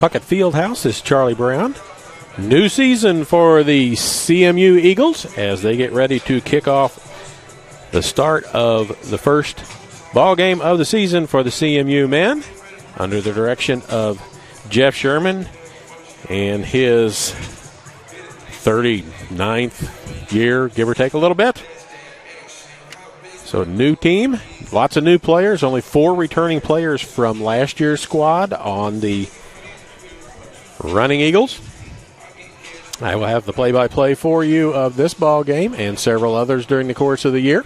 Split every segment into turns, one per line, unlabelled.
Puckett Fieldhouse is Charlie Brown. New season for the CMU Eagles as they get ready to kick off the start of the first ball game of the season for the CMU men under the direction of Jeff Sherman and his 39th year, give or take a little bit. So new team, lots of new players, only 4 returning players from last year's squad on the Running Eagles. I will have the play-by-play for you of this ball game and several others during the course of the year.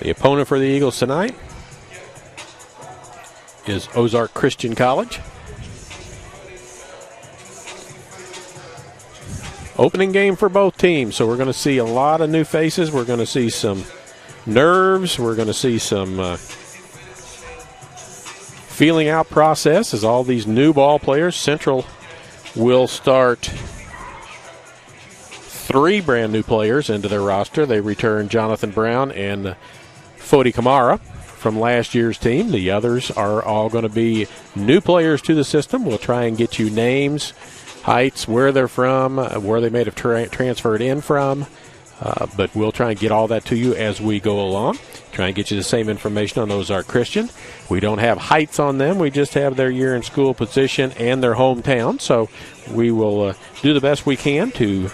The opponent for the Eagles tonight is Ozark Christian College. Opening game for both teams, so we're going to see a lot of new faces. We're going to see some nerves. We're going to see some feeling out process as all these new ball players. Central will start 3 brand new players into their roster. They return Jonathan Brown and Fodi Kamara from last year's team. The others are all going to be new players to the system. We'll try and get you names, heights, where they're from, where they may have transferred in from. But we'll try and get all that to you as we go along. Try and get you the same information on Ozark Christian. We don't have heights on them. We just have their year in school position and their hometown. So we will do the best we can to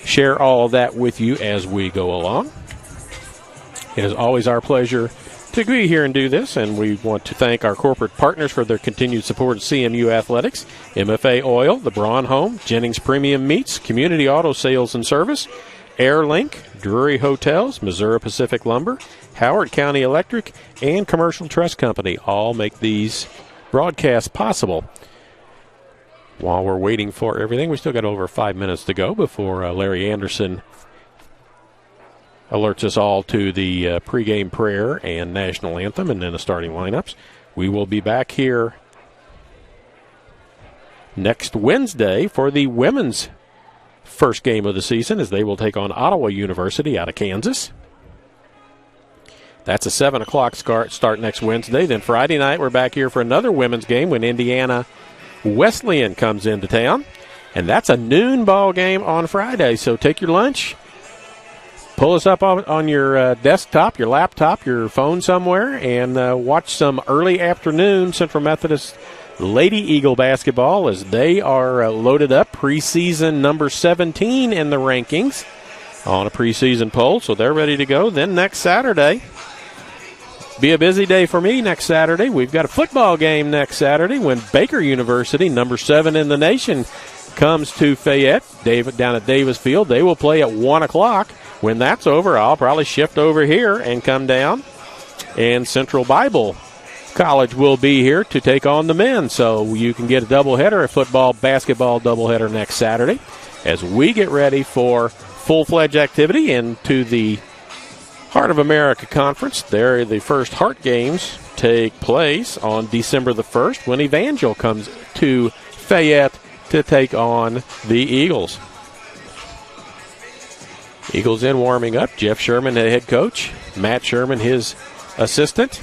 share all of that with you as we go along. It is always our pleasure to be here and do this, and we want to thank our corporate partners for their continued support of CMU Athletics, MFA Oil, the Braun Home, Jennings Premium Meats, Community Auto Sales and Service, Airlink, Drury Hotels, Missouri Pacific Lumber, Howard County Electric, and Commercial Trust Company all make these broadcasts possible. While we're waiting for everything, we still got over 5 minutes to go before Larry Anderson alerts us all to the pregame prayer and national anthem and then the starting lineups. We will be back here next Wednesday for the women's first game of the season as they will take on Ottawa University out of Kansas. That's a 7 o'clock start next Wednesday. Then Friday night we're back here for another women's game when Indiana Wesleyan comes into town. And that's a noon ball game on Friday. So take your lunch, pull us up on your desktop, your laptop, your phone somewhere, and watch some early afternoon Central Methodist Lady Eagle basketball as they are loaded up. Preseason number 17 in the rankings on a preseason poll, so they're ready to go. Then next Saturday, be a busy day for me next Saturday. We've got a football game next Saturday when Baker University, number 7 in the nation, comes to Fayette, down at Davis Field. They will play at 1 o'clock. When that's over, I'll probably shift over here and come down, and Central Bible College will be here to take on the men. So you can get a doubleheader, a football, basketball doubleheader next Saturday as we get ready for full-fledged activity into the Heart of America Conference. There, the first Heart games take place on December the 1st when Evangel comes to Fayette to take on the Eagles. Eagles in warming up. Jeff Sherman, the head coach. Matt Sherman, his assistant.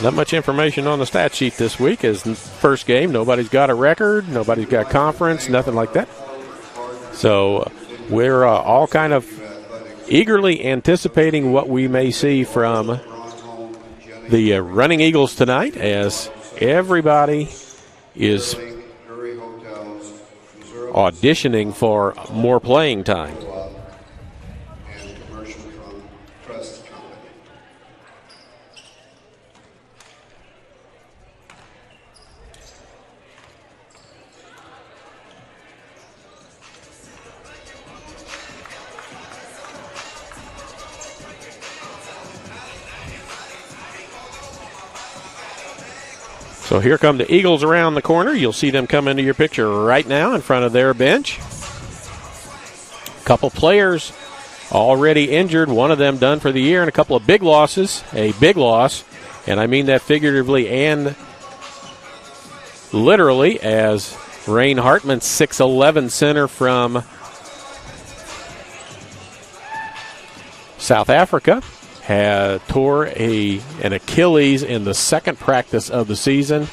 Not much information on the stat sheet this week as first game. Nobody's got a record. Nobody's got conference. Nothing like that. So we're all kind of eagerly anticipating what we may see from the Running Eagles tonight as everybody is auditioning for more playing time. So here come the Eagles around the corner. You'll see them come into your picture right now in front of their bench. A couple players already injured, one of them done for the year, and a couple of big losses. A big loss, and I mean that figuratively and literally, as Rain Hartman, 6'11" center from South Africa, tore an Achilles in the second practice of the season.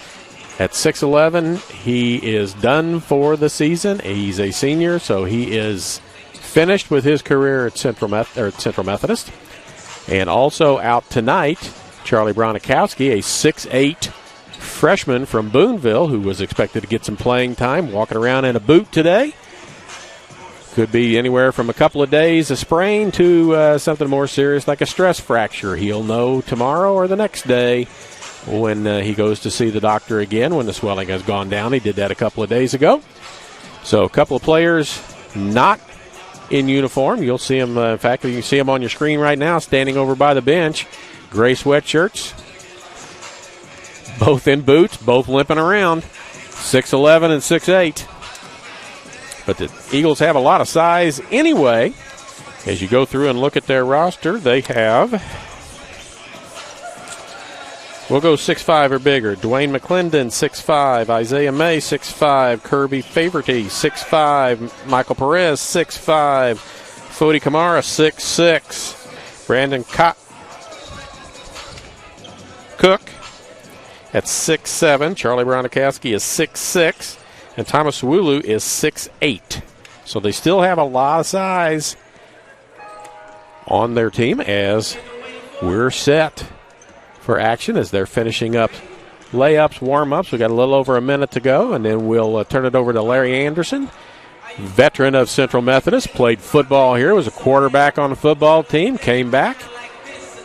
At 6'11", he is done for the season. He's a senior, so he is finished with his career at Central Methodist. And also out tonight, Charlie Bronikowski, a 6'8" freshman from Boonville who was expected to get some playing time, walking around in a boot today. Could be anywhere from a couple of days, a sprain, to something more serious like a stress fracture. He'll know tomorrow or the next day when he goes to see the doctor again when the swelling has gone down. He did that a couple of days ago. So a couple of players not in uniform. You'll see them, in fact, you can see them on your screen right now standing over by the bench. Gray sweatshirts, both in boots, both limping around, 6'11" and 6'8". But the Eagles have a lot of size anyway. As you go through and look at their roster, they have, we'll go 6'5" or bigger. Dwayne McClendon, 6'5". Isaiah May, 6'5". Kirby Favorty, 6'5". Michael Perez, 6'5". Fodi Kamara, 6'6". Brandon Cook at 6'7". Charlie Bronikowski is 6'6". And Thomas Wulu is 6'8". So they still have a lot of size on their team as we're set for action as they're finishing up layups, warm-ups. We've got a little over a minute to go, and then we'll turn it over to Larry Anderson, veteran of Central Methodist, played football here, was a quarterback on the football team, came back,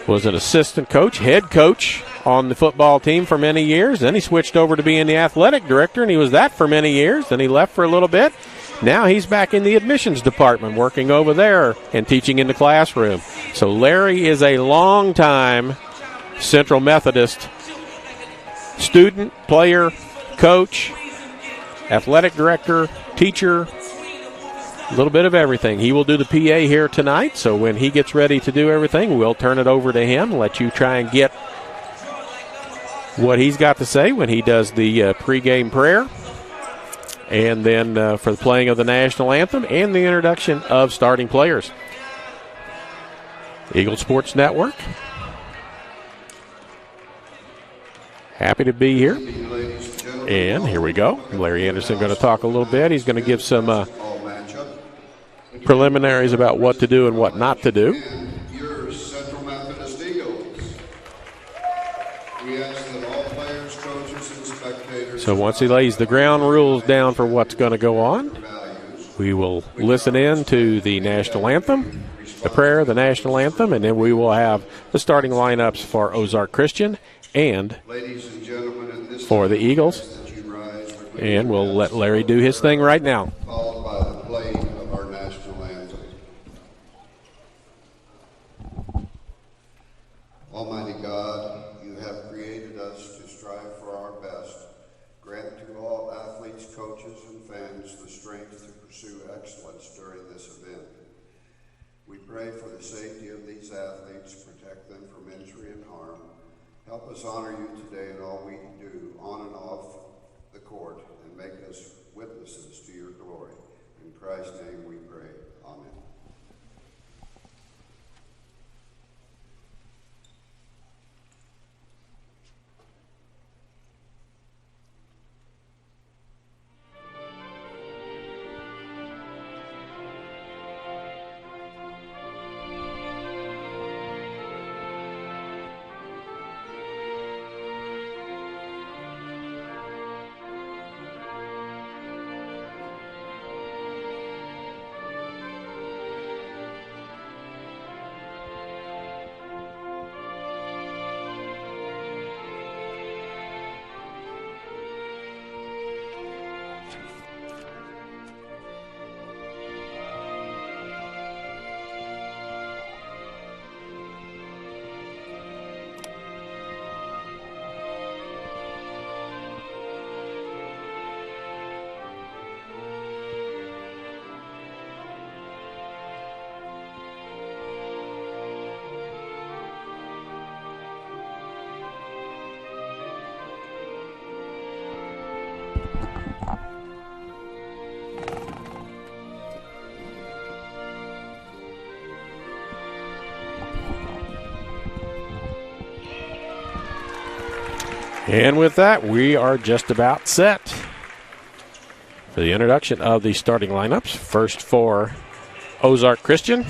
was an assistant coach, head coach on the football team for many years. Then he switched over to being the athletic director, and he was that for many years. Then he left for a little bit. Now he's back in the admissions department working over there and teaching in the classroom. So Larry is a long-time Central Methodist student, player, coach, athletic director, teacher, a little bit of everything. He will do the PA here tonight, so when he gets ready to do everything, we'll turn it over to him, let you try and get what he's got to say when he does the pregame prayer, and then for the playing of the national anthem and the introduction of starting players. Eagle Sports Network, happy to be here. And here we go. Larry Anderson going to talk a little bit. He's going to give some preliminaries about what to do and what not to do.
Your Central Methodist Eagles. We ask that all players, coaches, and spectators.
So once he lays the ground rules down for what's going to go on, we will listen in to the national anthem, the prayer, the national anthem, and then we will have the starting lineups for Ozark Christian and for the Eagles. And we'll let Larry do his thing right now.
Followed by the playing of our national anthem. Almighty God, you have created us to strive for our best. Grant to all athletes, coaches, and fans the strength to pursue excellence during this event. We pray for the safety of these athletes, protect them from injury and harm. Help us honor you today in all we do, on and off the court, and make us witnesses to your glory. In Christ's name we pray. Amen.
And with that, we are just about set for the introduction of the starting lineups. First for Ozark Christian.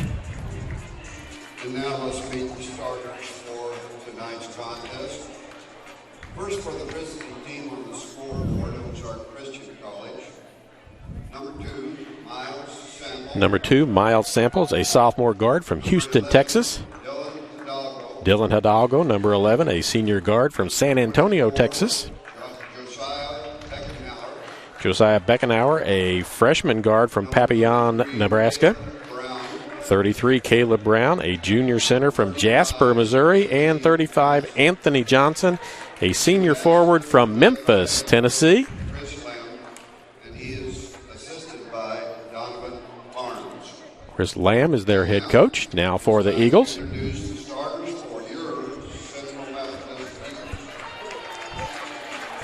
And now let's meet the starters for tonight's contest. First for the visiting team on the scoreboard, Ozark Christian College. Number 2, Miles Samples, a sophomore guard from Houston, Texas. Dylan Hidalgo, number 11, a senior guard from San Antonio, Texas. Josiah Beckenauer, a freshman guard from Papillon, Nebraska. 33, Caleb Brown, a junior center from Jasper, Missouri. And 35, Anthony Johnson, a senior forward from Memphis, Tennessee. Chris Lamb is their head coach. Now for the Eagles.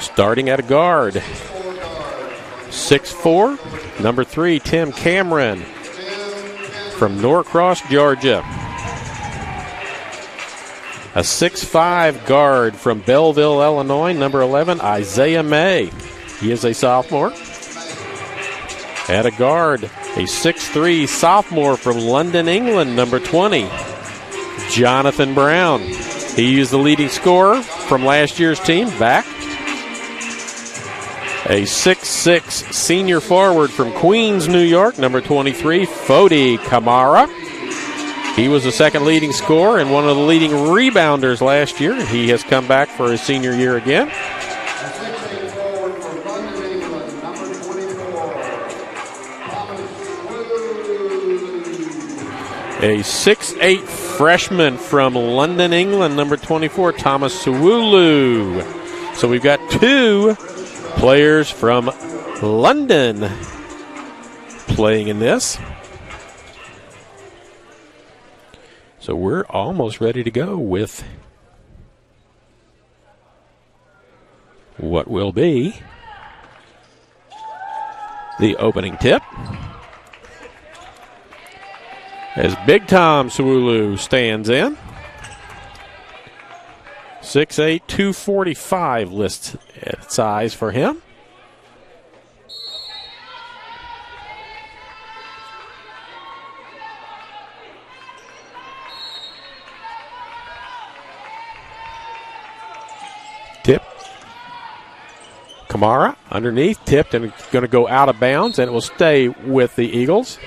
Starting at a guard, 6'4", number 3, Tim Cameron from Norcross, Georgia. A 6'5" guard from Belleville, Illinois, number 11, Isaiah May. He is a sophomore. At a guard, a 6'3" sophomore from London, England, number 20, Jonathan Brown. He is the leading scorer from last year's team, back. A 6'6" senior forward from Queens, New York, number 23, Fodi Kamara. He was the second leading scorer and one of the leading rebounders last year. He has come back for his senior year again. A 6'8" freshman from London, England, number 24, Thomas Suwulu. So we've got 2 players from London playing in this. So we're almost ready to go with what will be the opening tip. As Big Tom Suwulu stands in. 6'8", 245 list size for him. Tip. Kamara underneath, tipped and going to go out of bounds, and it will stay with the Eagles.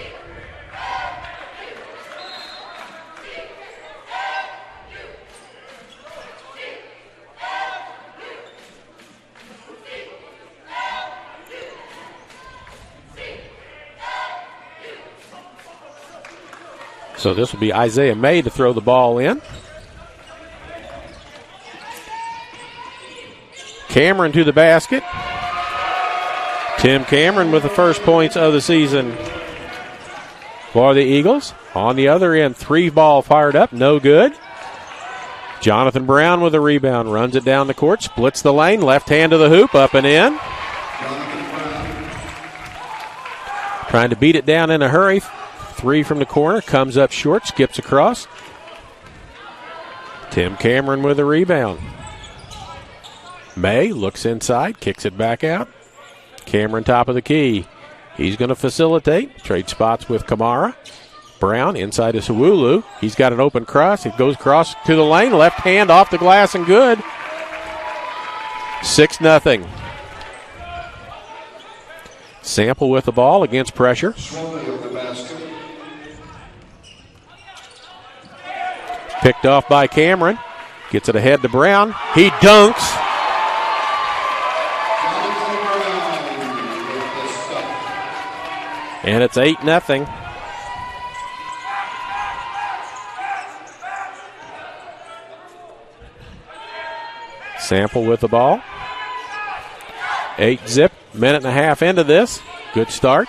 So this will be Isaiah May to throw the ball in. Cameron to the basket. Tim Cameron with the first points of the season for the Eagles. On the other end, 3-ball fired up, no good. Jonathan Brown with a rebound, runs it down the court, splits the lane, left hand to the hoop, up and in. Trying to beat it down in a hurry. 3 from the corner, comes up short, skips across. Tim Cameron with a rebound. May looks inside, kicks it back out. Cameron top of the key. He's going to facilitate. Trade spots with Kamara. Brown inside to Suwulu. He's got an open cross. He goes across to the lane. Left hand off the glass and good. 6-0. Sample with the ball against pressure. Picked off by Cameron. Gets it ahead to Brown. He dunks. And it's 8-0. Sample with the ball. 8-zip. Minute and a half into this. Good start.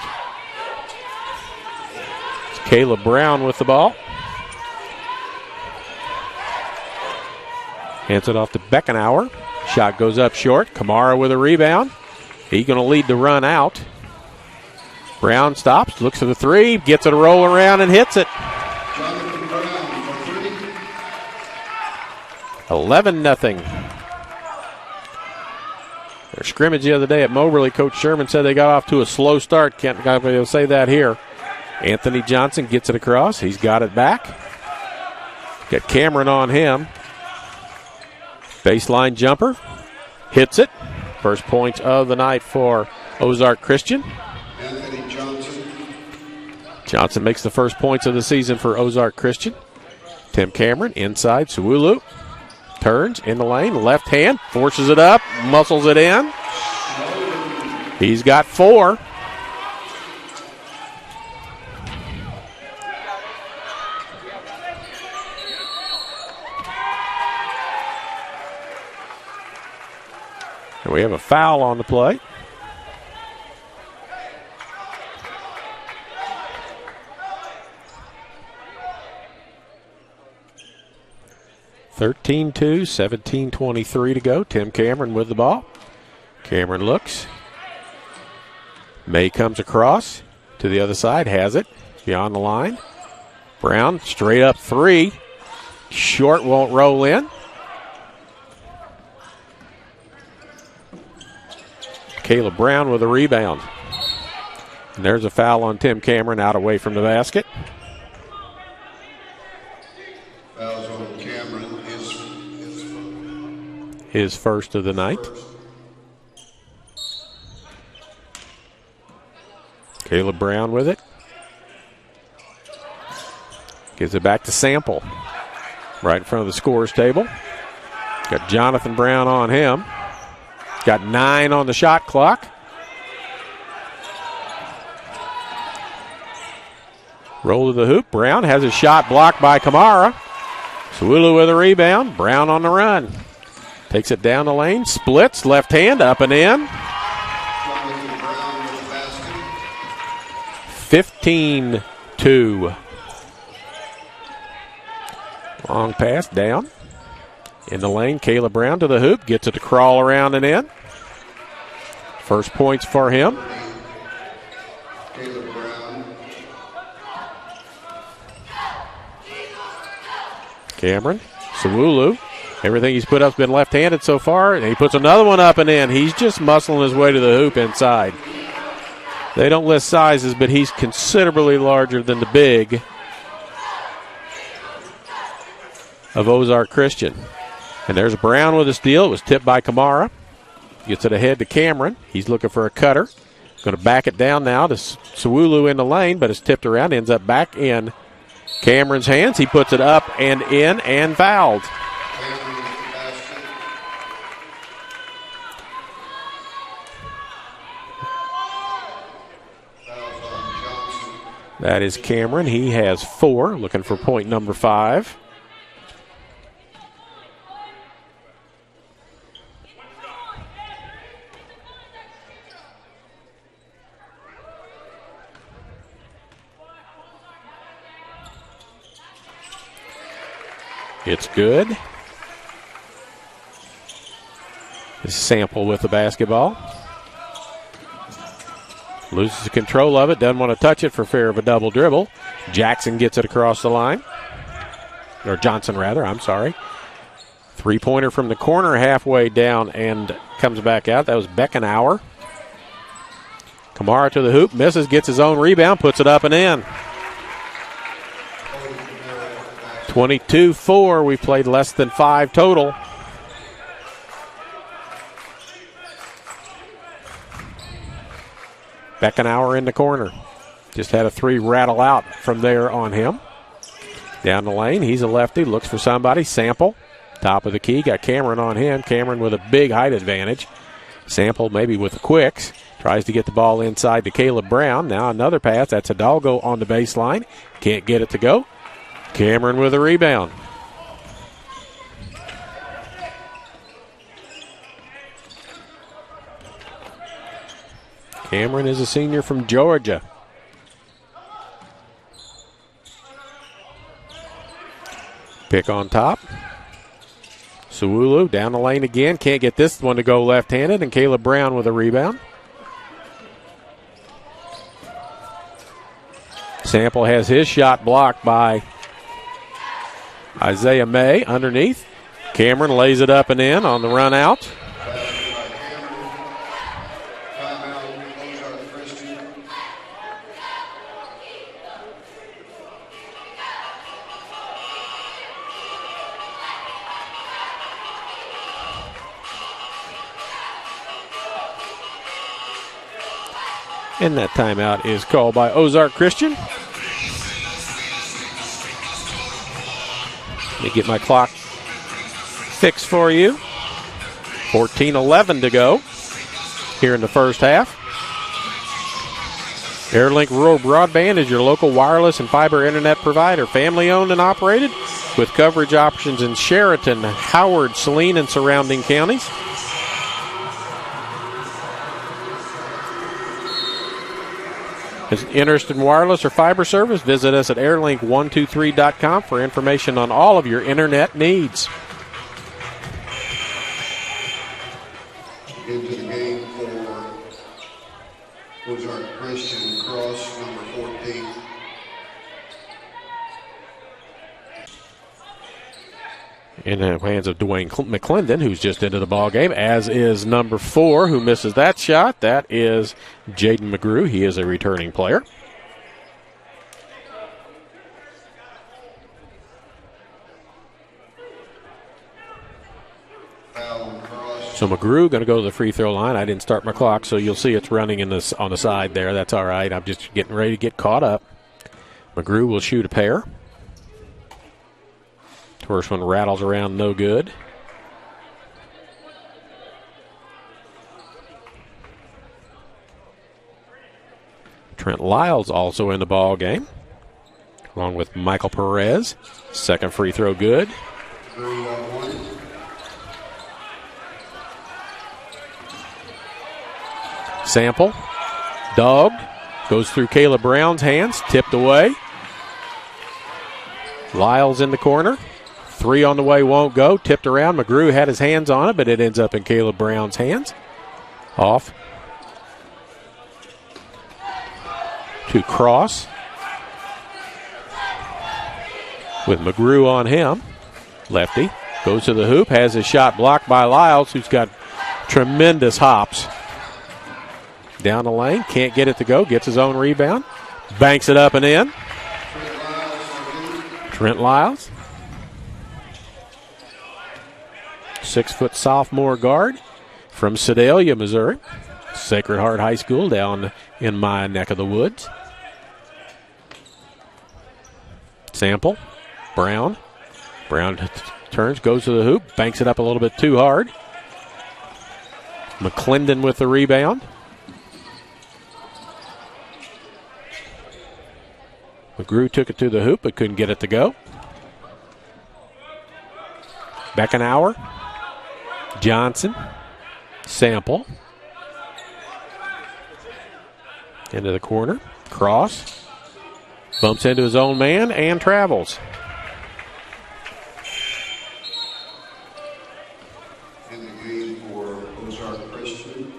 It's Caleb Brown with the ball. Hands it off to Beckenauer. Shot goes up short. Kamara with a rebound. He's going to lead the run out. Brown stops, looks at the 3, gets it a roll around and hits it. 11-0.
Their scrimmage the other day at Moberly, Coach Sherman said they got off to a slow start. Can't be able to say that here. Anthony Johnson gets it across. He's got it back. Got Cameron on him. Baseline jumper. Hits it. First points of the night for Ozark Christian.
Anthony Johnson.
Johnson makes the first points of the season for Ozark Christian. Tim Cameron inside. Suwulu turns in the lane. Left hand. Forces it up. Muscles it in. He's got 4. And we have a foul on the play. (13-2), 17:23 to go. Tim Cameron with the ball. Cameron looks. May comes across to the other side. Has it. Beyond the line. Brown straight up 3. Short, won't roll in. Caleb Brown with a rebound. And there's a foul on Tim Cameron out away from the basket.
Fouls on Cameron.
His first of the night. Caleb Brown with it. Gives it back to Sample. Right in front of the scorer's table. Got Jonathan Brown on him. Got 9 on the shot clock. Roll to the hoop. Brown has his shot blocked by Kamara. Suwulu with a rebound. Brown on the run. Takes it down the lane. Splits. Left hand up and in. 15-2. Long pass down. In the lane, Caleb Brown to the hoop. Gets it to crawl around and in. First points for him.
Caleb Brown.
Cameron. Suwulu. Everything he's put up has been left-handed so far. And he puts another one up and in. He's just muscling his way to the hoop inside. They don't list sizes, but he's considerably larger than the big of Ozark Christian. And there's Brown with a steal. It was tipped by Kamara. Gets it ahead to Cameron. He's looking for a cutter. Going to back it down now to Suwulu in the lane, but it's tipped around. Ends up back in Cameron's hands. He puts it up and in and fouled. That is Cameron. He has 4. Looking for point number 5. It's good. This Sample with the basketball. Loses control of it. Doesn't want to touch it for fear of a double dribble. Jackson gets it across the line. Or Johnson, rather. I'm sorry. Three-pointer from the corner halfway down and comes back out. That was Beckenauer. Kamara to the hoop. Misses. Gets his own rebound. Puts it up and in. 22-4. We've played less than 5 total. Beckenauer in the corner. Just had a 3 rattle out from there on him. Down the lane, he's a lefty, looks for somebody. Sample, top of the key, got Cameron on him. Cameron with a big height advantage. Sample maybe with the quicks. Tries to get the ball inside to Caleb Brown. Now another pass. That's Hidalgo on the baseline. Can't get it to go. Cameron with a rebound. Cameron is a senior from Georgia. Pick on top. Suwulu down the lane again. Can't get this one to go left-handed, and Caleb Brown with a rebound. Sample has his shot blocked by Isaiah May underneath. Cameron lays it up and in on the run out. And that timeout is called by Ozark Christian. Let me get my clock fixed for you. 14:11 to go here in the first half. AirLink Rural Broadband is your local wireless and fiber internet provider, family owned and operated, with coverage options in Sheraton, Howard, Saline, and surrounding counties. If you're interested in wireless or fiber service, visit us at airlink123.com for information on all of your internet needs.
Into the game for Ozark Christian, cross number 14.
In the hands of Dwayne McClendon, who's just into the ball game, as is number 4, who misses that shot. That is Jaden McGrew. He is a returning player. So McGrew going to go to the free throw line. I didn't start my clock, so you'll see it's running in this on the side there. That's all right. I'm just getting ready to get caught up. McGrew will shoot a pair. First one rattles around, no good. Trent Lyles also in the ball game, along with Michael Perez. Second free throw good. Sample, dogged, goes through Caleb Brown's hands, tipped away. Lyles in the corner. 3 on the way, won't go. Tipped around. McGrew had his hands on it, but it ends up in Caleb Brown's hands. Off to Cross with McGrew on him. Lefty goes to the hoop, has his shot blocked by Lyles, who's got tremendous hops. Down the lane, can't get it to go, gets his own rebound, banks it up and in. Trent Lyles. 6-foot sophomore guard from Sedalia, Missouri. Sacred Heart High School down in my neck of the woods. Sample. Brown. Brown turns, goes to the hoop, banks it up a little bit too hard. McClendon with the rebound. McGrew took it to the hoop but couldn't get it to go. Beckenauer. Johnson. Sample. Into the corner. Cross. Bumps into his own man and travels.
In the game for Ozark Christian,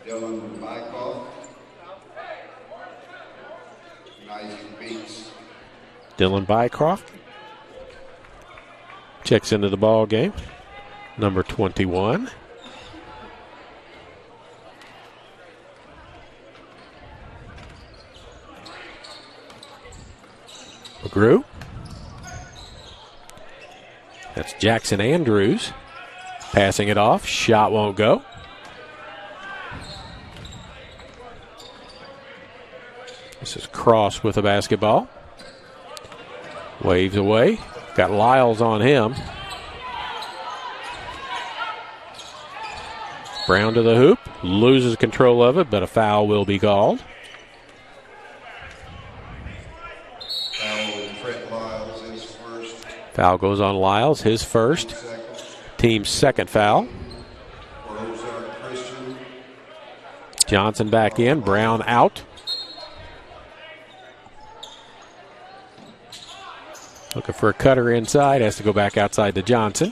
Dylan Bykoff.
Dylan Bycroft checks into the ball game. Number 21. McGrew. That's Jackson Andrews passing it off. Shot won't go. This is Cross with the basketball. Waves away. Got Lyles on him. Brown to the hoop. Loses control of it, but a foul will be called. Foul goes on Lyles, his first. Team's second foul. Johnson back in. Brown out. Looking for a cutter inside. Has to go back outside to Johnson.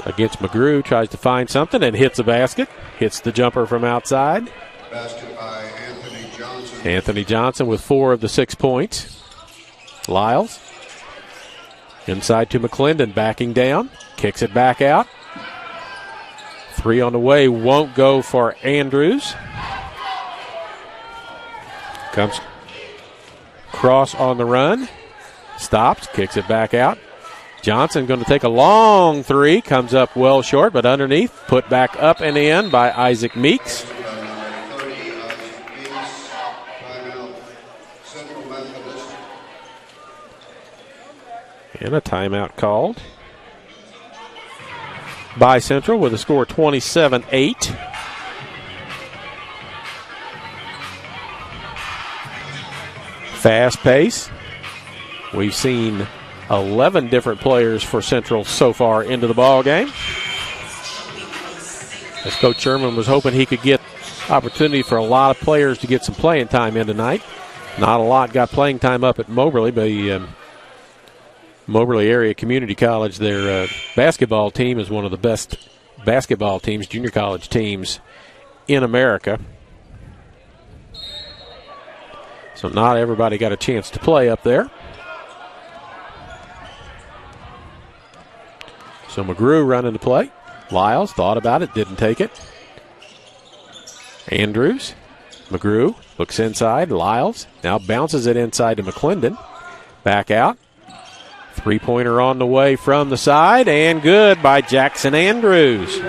Against McGrew. Tries to find something and hits a basket. Hits the jumper from outside.
Basket by Anthony Johnson.
Anthony Johnson with 4 of the 6 points. Lyles. Inside to McClendon. Backing down. Kicks it back out. 3 on the way. Won't go for Andrews. Comes Cross on the run. Stops. Kicks it back out. Johnson going to take a long three. Comes up well short, but underneath. Put back up and in by Isaac Meeks. And a timeout called by Central with a score 27-8. Fast pace. We've seen 11 different players for Central so far into the ball game. As Coach Sherman was hoping he could get opportunity for a lot of players to get some playing time in tonight. Not a lot got playing time up at Moberly, but Moberly Area Community College, their basketball team is one of the best basketball teams, junior college teams in America. So not everybody got a chance to play up there. So McGrew running the play. Lyles thought about it, didn't take it. Andrews, McGrew looks inside. Lyles now bounces it inside to McClendon. Back out. Three-pointer on the way from the side, and good by Jackson Andrews.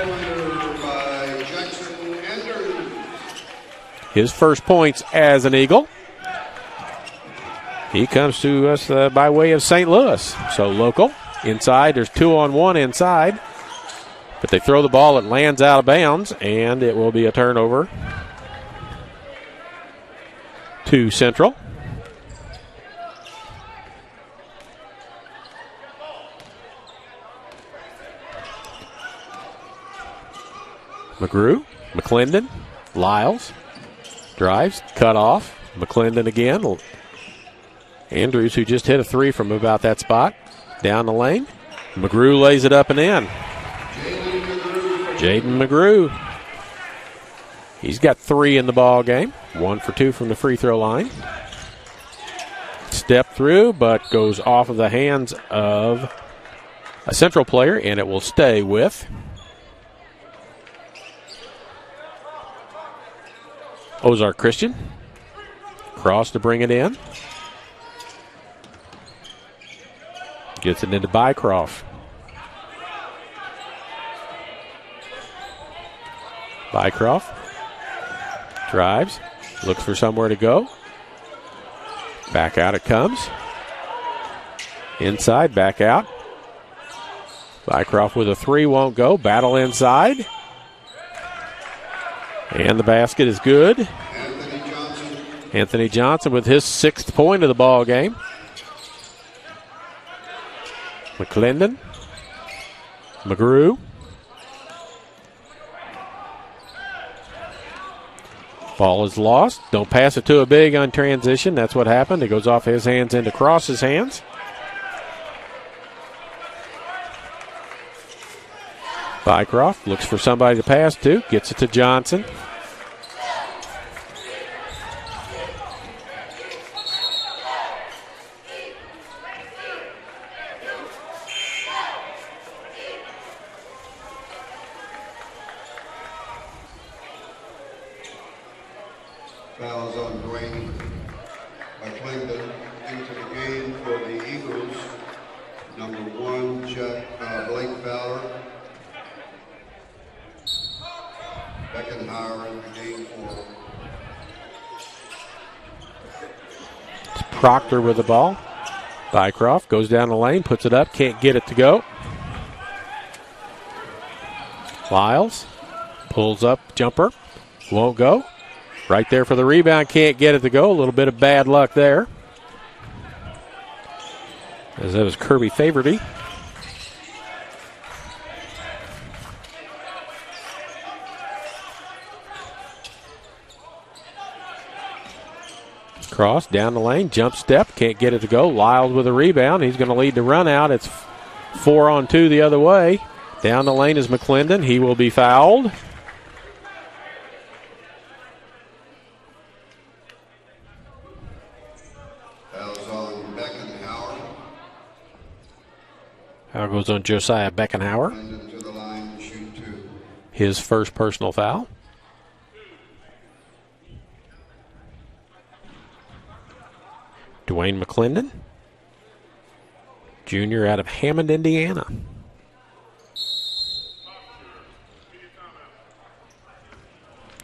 His first points as an Eagle. He comes to us by way of St. Louis. So local. Inside, there's 2-on-1 inside. But they throw the ball, it lands out of bounds, and it will be a turnover to Central. McGrew, McClendon, Lyles, drives, cut off. McClendon again. Andrews, who just hit a three from about that spot, down the lane. McGrew lays it up and in. Jaden McGrew. He's got 3 in the ball game. 1 for 2 from the free throw line. Step through, but goes off of the hands of a Central player, and it will stay with Ozark Christian. Cross to bring it in. Gets it into Bycroft. Bycroft drives, looks for somewhere to go. Back out it comes. Inside, back out. Bycroft with a three, won't go. Battle inside. And the basket is good. Anthony Johnson with his 6th point of the ball game. McClendon. McGrew. Ball is lost. Don't pass it to a big on transition. That's what happened. It goes off his hands into Cross's hands. Bycroft looks for somebody to pass to. Gets it to Johnson.
Fouls on Dwayne McClendon into the game for the Eagles. Number 1, Blake Fowler. Beckenhauer in the game for.
It's Proctor with the ball. Bycroft goes down the lane, puts it up, can't get it to go. Lyles pulls up, jumper, won't go. Right there for the rebound, can't get it to go. A little bit of bad luck there. As that was Kirby Favorty. Cross down the lane, jump step, can't get it to go. Lyles with a rebound. He's going to lead the run out. It's 4-on-2 the other way. Down the lane is McClendon. He will be fouled. Foul goes on Josiah Beckenhauer.
To the line to shoot 2.
His first personal foul. Dwayne McClendon. junior out of Hammond, Indiana.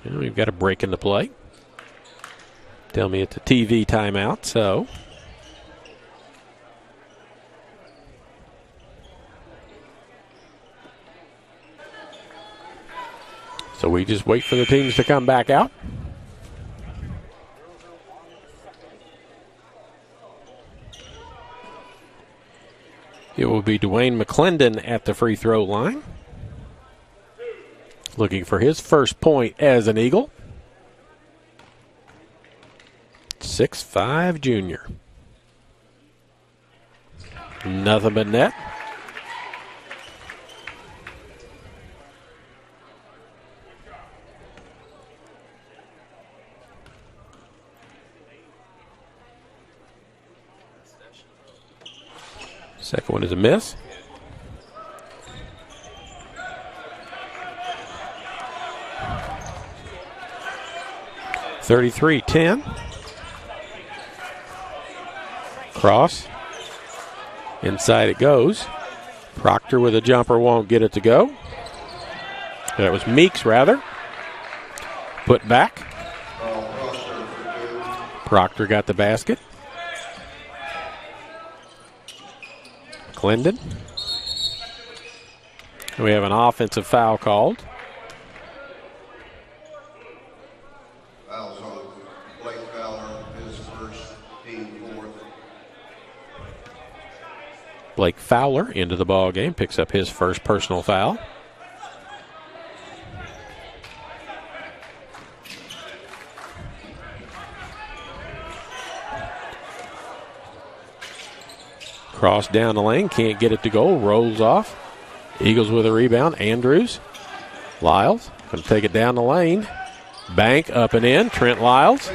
And we've got a break in the play. Tell me it's a TV timeout, so. So we just wait for the teams to come back out. It will be Dwayne McClendon at the free throw line, looking for his first point as an Eagle. 6'5" junior. Nothing but net. Second one is a miss. (33-10). Cross. Inside it goes. Proctor with a jumper won't get it to go. That was Meeks, rather. Put back. Proctor got the basket. Clendon. We have an offensive foul called.
Fouls on Blake Fowler, his first, team fourth.
Blake Fowler into the ball game, picks up his first personal foul. Cross down the lane, can't get it to go, rolls off. Eagles with a rebound. Andrews. Lyles going to take it down the lane. Bank up and in. Trent Lyles.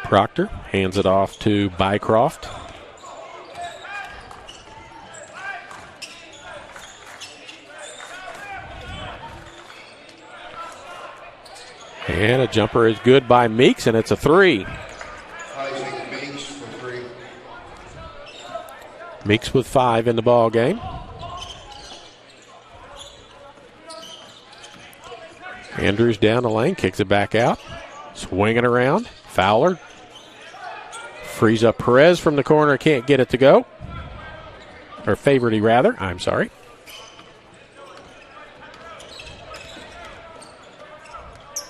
Proctor hands it off to Bycroft. And a jumper is good by Meeks, and it's a three.
Isaac Meeks for three.
Meeks with 5 in the ball game. Andrews down the lane, kicks it back out. Swinging around. Fowler frees up Perez from the corner, can't get it to go. Or Favority, rather. I'm sorry.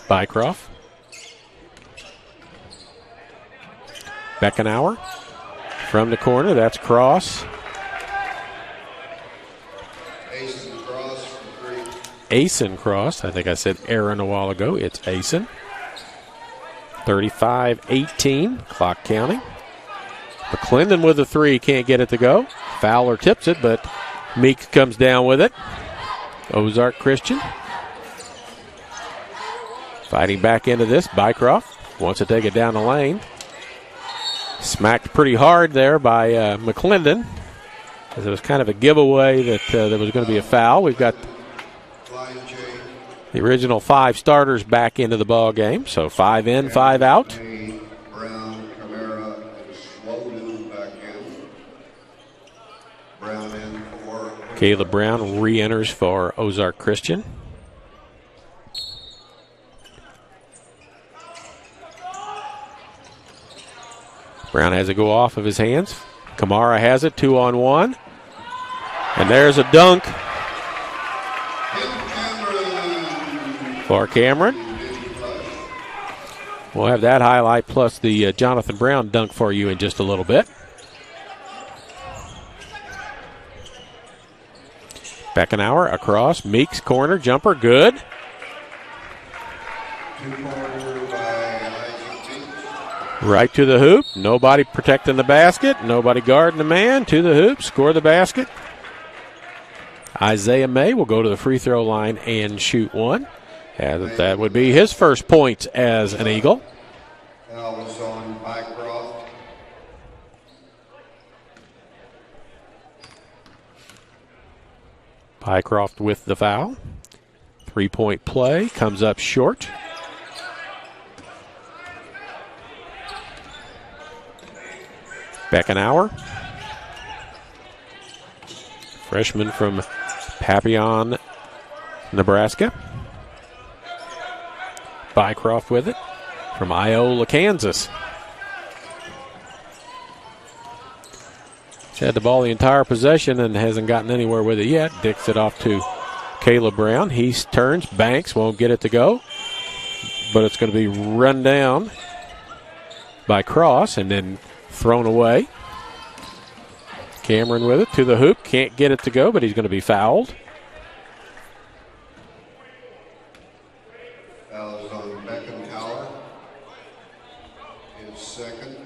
Bycroft. Beckenauer from the corner. That's Cross.
Asen Cross for three.
Asen Cross. I think I said Aaron a while ago. It's Asen. 35-18. Clock counting. McClendon with a three. Can't get it to go. Fowler tips it, but Meeks comes down with it. Ozark Christian. Fighting back into this, Bycroft wants to take it down the lane. Smacked pretty hard there by McClendon, as it was kind of a giveaway that there was going to be a foul. We've got the original 5 starters back into the ball game, so 5 in, 5 out.
Brown, Camara, and Swodu back in. Brown in for
Caleb Brown re-enters for Ozark Christian. Brown has it go off of his hands. Kamara has it, 2-on-1. And there's a dunk for Cameron. We'll have that highlight plus the Jonathan Brown dunk for you in just a little bit. Beckenauer across. Meeks corner jumper. Good. Right to the hoop. Nobody protecting the basket. Nobody guarding the man. To the hoop. Score the basket. Isaiah May will go to the free throw line and shoot one. And that would be his first points as an Eagle.
Foul was on Bycroft.
Bycroft with the foul. 3-point play comes up short. Beckenauer, freshman from Papillon, Nebraska. Bycroft with it from Iola, Kansas. He's had the ball the entire possession and hasn't gotten anywhere with it yet. Dicks it off to Caleb Brown. He turns, banks, won't get it to go. But it's going to be run down by Cross and then thrown away. Cameron with it to the hoop. Can't get it to go, but he's going to be fouled.
Foul is on Beckenauer. His second.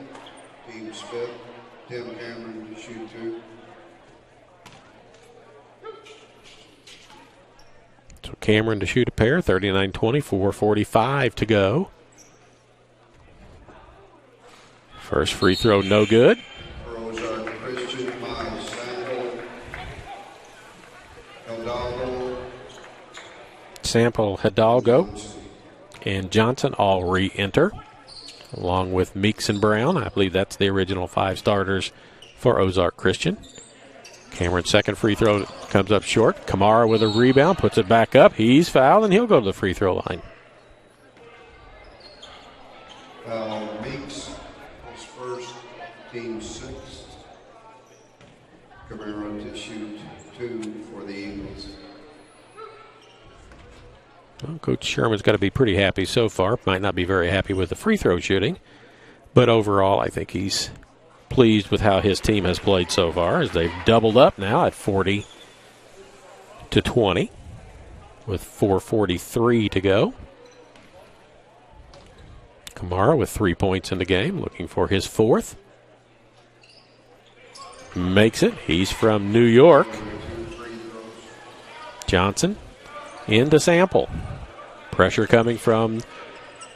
Team's fifth. Tim Cameron to shoot 2.
So Cameron to shoot a pair. 39-20, 4:45 to go. First free throw, no good.
For Ozark Christian, by
Sample, Hidalgo, and Johnson all re-enter, along with Meeks and Brown. I believe that's the original 5 starters for Ozark Christian. Cameron's second free throw comes up short. Kamara with a rebound, puts it back up. He's fouled, and he'll go to the free throw line.
Foul Meeks, his first, team 6th. Kamara to shoot 2 for the Eagles.
Well, Coach Sherman's got to be pretty happy so far. Might not be very happy with the free throw shooting, but overall I think he's pleased with how his team has played so far, as they've doubled up now at 40-20 with 4:43 to go. Kamara with 3 points in the game, looking for his 4th. Makes it. He's from New York. Johnson into Sample. Pressure coming from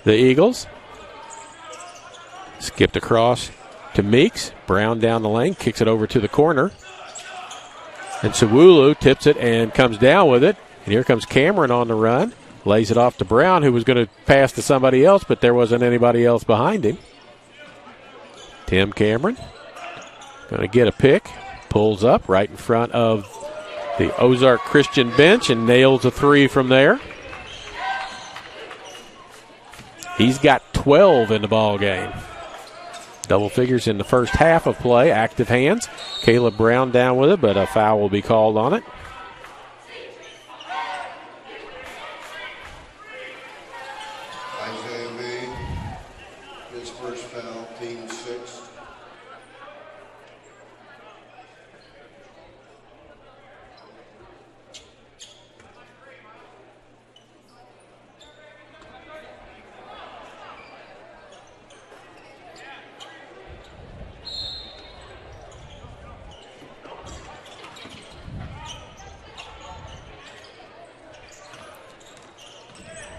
the Eagles. Skipped across to Meeks. Brown down the lane, kicks it over to the corner. And Sawulu tips it and comes down with it. And here comes Cameron on the run. Lays it off to Brown, who was going to pass to somebody else, but there wasn't anybody else behind him. Tim Cameron going to get a pick. Pulls up right in front of the Ozark Christian bench and nails a 3 from there. He's got 12 in the ball game. Double figures in the first half of play. Active hands. Caleb Brown down with it, but a foul will be called on it.
Isaiah May, his first foul, team 6th.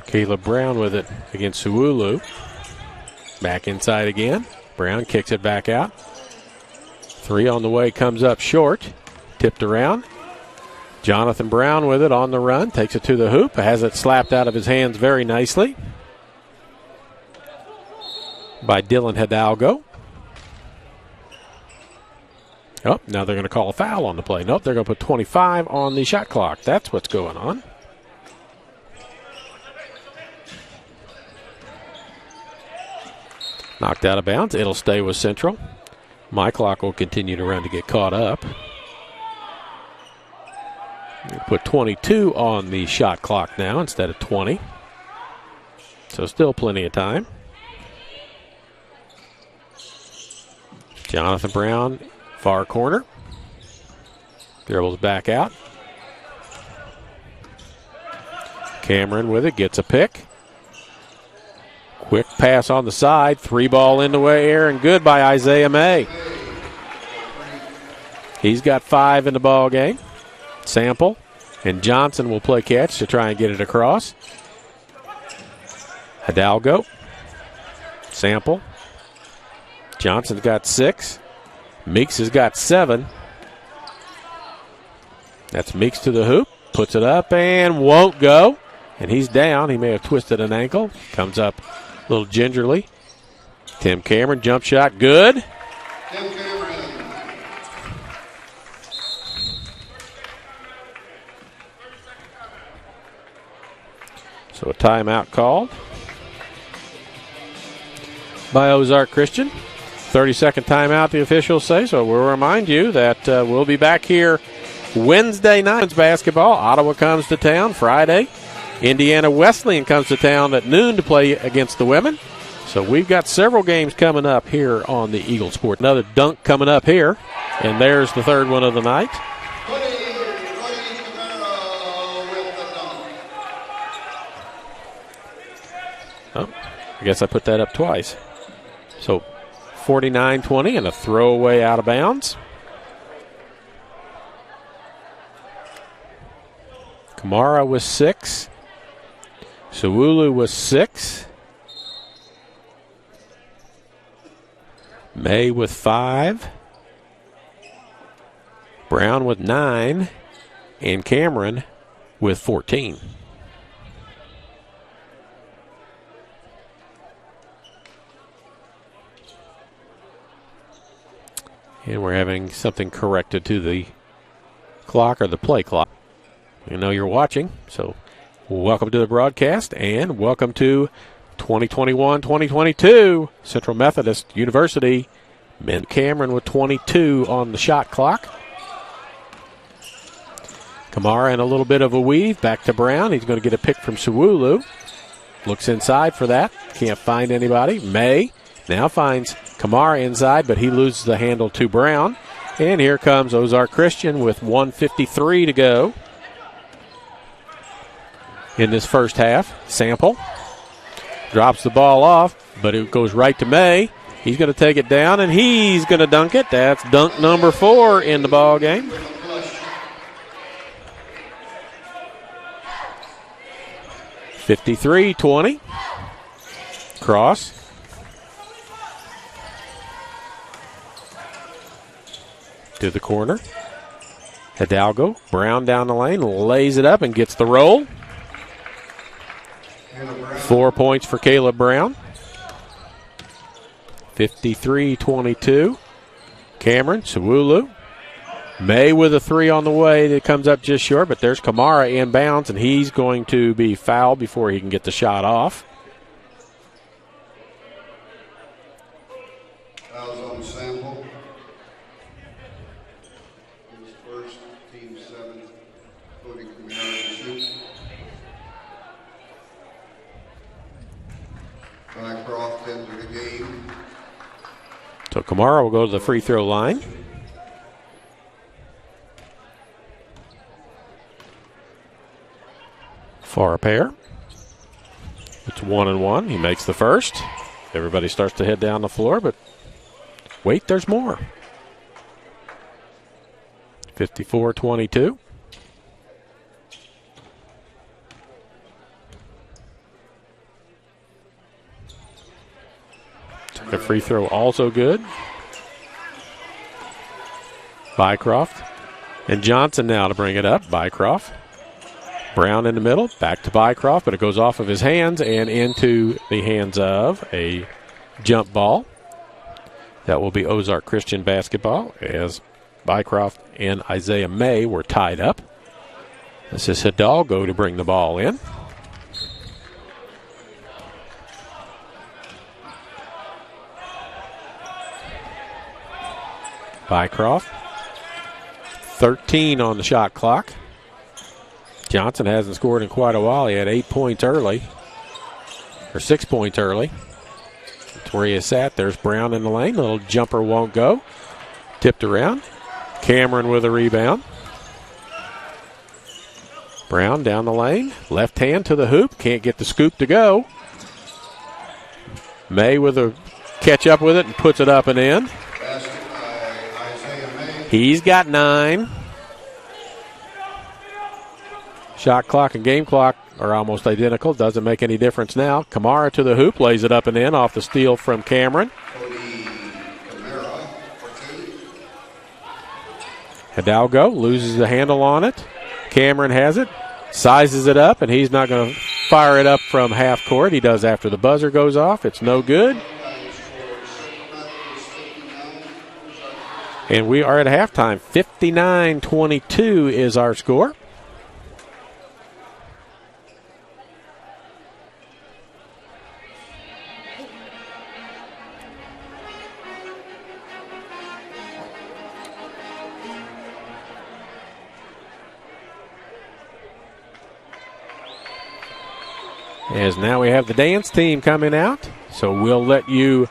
Caleb Brown with it against Suwulu. Back inside again. Brown kicks it back out. 3 on the way, comes up short. Tipped around. Jonathan Brown with it on the run. Takes it to the hoop. Has it slapped out of his hands very nicely by Dylan Hidalgo. Oh, now they're going to call a foul on the play. Nope, they're going to put 25 on the shot clock. That's what's going on. Knocked out of bounds. It'll stay with Central. My clock will continue to run to get caught up. We'll put 22 on the shot clock now instead of 20. So still plenty of time. Jonathan Brown, far corner. Dribbles back out. Cameron with it, gets a pick. Quick pass on the side. 3 ball in the way, air, and good by Isaiah May. He's got 5 in the ball game. Sample and Johnson will play catch to try and get it across. Hidalgo. Sample. Johnson's got 6. Meeks has got 7. That's Meeks to the hoop. Puts it up and won't go. and he's down. He may have twisted an ankle. Comes up a little gingerly. Tim Cameron, jump shot, good.
Tim Cameron.
So a timeout called by Ozark Christian. 30-second timeout, the officials say. So we'll remind you that we'll be back here Wednesday night basketball. Ottawa comes to town Friday. Indiana Wesleyan comes to town at noon to play against the women. So we've got several games coming up here on the Eagle Sport. Another dunk coming up here. And there's the third one of the night. Oh, I guess I put that up twice. So 49-20 and a throwaway out of bounds. Kamara was 6. Suwulu was 6. May with 5. Brown with 9. And Cameron with 14. And we're having something corrected to the clock or the play clock. I know you're watching, so welcome to the broadcast and welcome to 2021-2022 Central Methodist University. Men Cameron with 22 on the shot clock. Kamara in a little bit of a weave. Back to Brown. He's going to get a pick from Suwulu. Looks inside for that. Can't find anybody. May now finds Kamara inside, but he loses the handle to Brown. And here comes Ozark Christian with 1:53 to go in this first half. Sample drops the ball off, but it goes right to May. He's going to take it down, and he's going to dunk it. That's dunk number 4 in the ball game. (53-20). Cross. To the corner. Hidalgo. Brown down the lane. Lays it up and gets the roll. 4 points for Caleb Brown. 53-22. Cameron. Suwulu. May with a 3 on the way that comes up just short, but there's Kamara inbounds, and he's going to be fouled before he can get the shot off.
Fouls on Sample. His first, team 7, Cody Kamara to shoot. Mycroft into the game.
So Kamara will go to the free throw line. For a pair. It's 1-1. He makes the first. Everybody starts to head down the floor, but wait, there's more. 54-22. The free throw also good. Bycroft. And Johnson now to bring it up. Bycroft. Brown in the middle. Back to Bycroft, but it goes off of his hands and into the hands of a jump ball. That will be Ozark Christian basketball as Bycroft and Isaiah May were tied up. This is Hidalgo to bring the ball in. Bycroft. 13 on the shot clock. Johnson hasn't scored in quite a while. He had 8 points early, or 6 points early. That's where he is at. There's Brown in the lane. Little jumper won't go. Tipped around. Cameron with a rebound. Brown down the lane. Left hand to the hoop. Can't get the scoop to go. May with a catch up with it and puts it up and in. He's got 9. Shot clock and game clock are almost identical. Doesn't make any difference now. Kamara to the hoop. Lays it up and in off the steal from Cameron. Hidalgo loses the handle on it. Cameron has it. Sizes it up, and he's not going to fire it up from half court. He does after the buzzer goes off. It's no good. And we are at halftime. 59-22 is our score. As now we have the dance team coming out, so we'll let you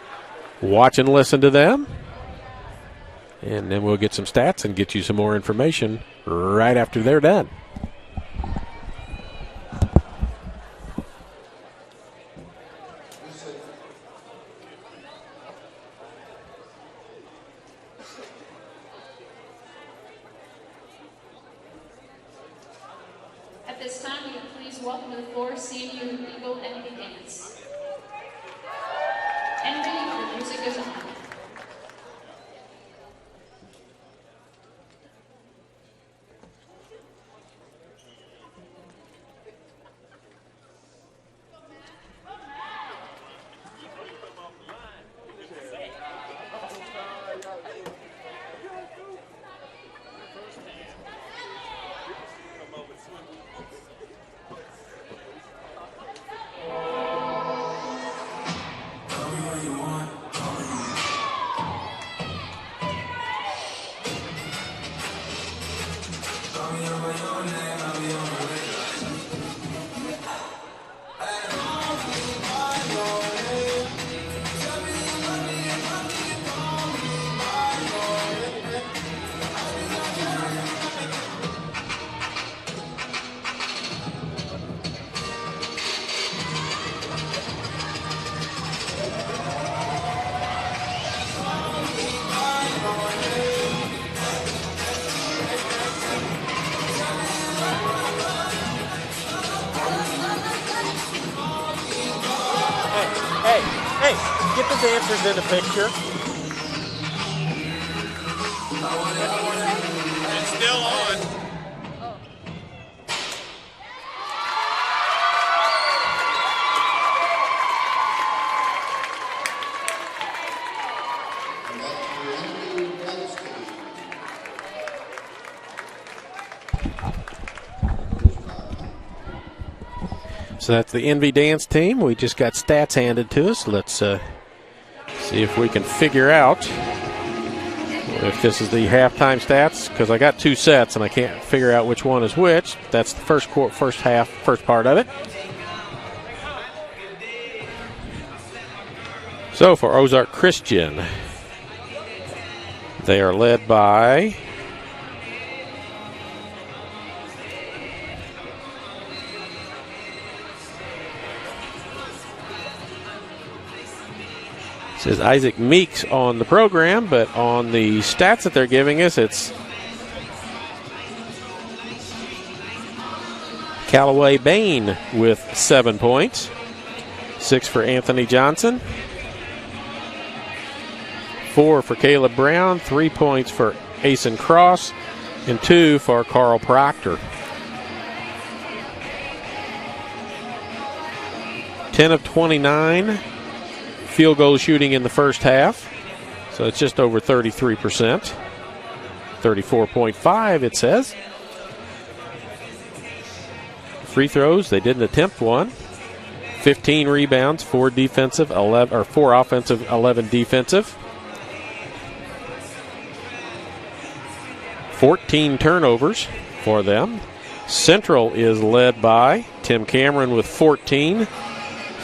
watch and listen to them. And then we'll get some stats and get you some more information right after they're done.
At this time, will you please welcome to the floor CMU Eagle Envy Dance. Envy, the music is on.
Hey, get the dancers in the picture.
It's still on.
So that's the Envy Dance team. We just got stats handed to us. Let's see if we can figure out if this is the halftime stats, because I got two sets and I can't figure out which one is which. That's the first part of it. So for Ozark Christian, they are led by says Isaac Meeks on the program, but on the stats that they're giving us, it's Callaway Bain with 7 points, 6 for Anthony Johnson, 4 for Caleb Brown, 3 points for Asen Cross, and 2 for Carl Proctor. 10 of 29 field goal shooting in the first half, so it's just over 33%. 34.5 it says. Free throws, they didn't attempt one. 15 rebounds, 4 offensive, 11 defensive. 14 turnovers for them. Central is led by Tim Cameron with 14.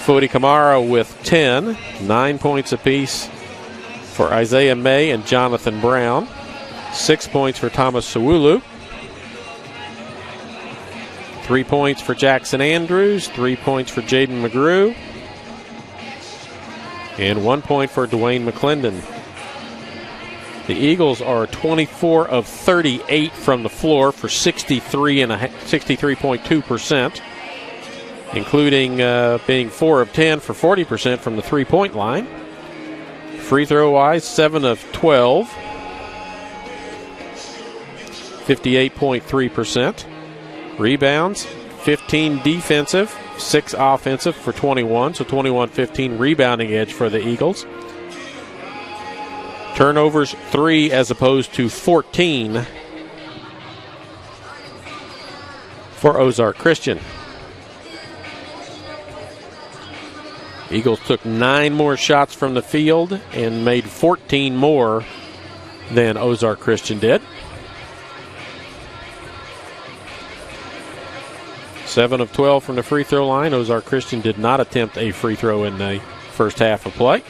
Fody Kamara with 10, 9 points apiece for Isaiah May and Jonathan Brown. 6 points for Thomas Sawulu. 3 points for Jackson Andrews. 3 points for Jaden McGrew. And 1 point for Dwayne McClendon. The Eagles are 24 of 38 from the floor for 63.2%. Including being 4 of 10 for 40% from the three-point line. Free throw-wise, 7 of 12, 58.3%. Rebounds, 15 defensive, 6 offensive for 21, so 21-15 rebounding edge for the Eagles. Turnovers 3 as opposed to 14 for Ozark Christian. Eagles took 9 more shots from the field and made 14 more than Ozark Christian did. 7 of 12 from the free throw line. Ozark Christian did not attempt a free throw in the first half of play.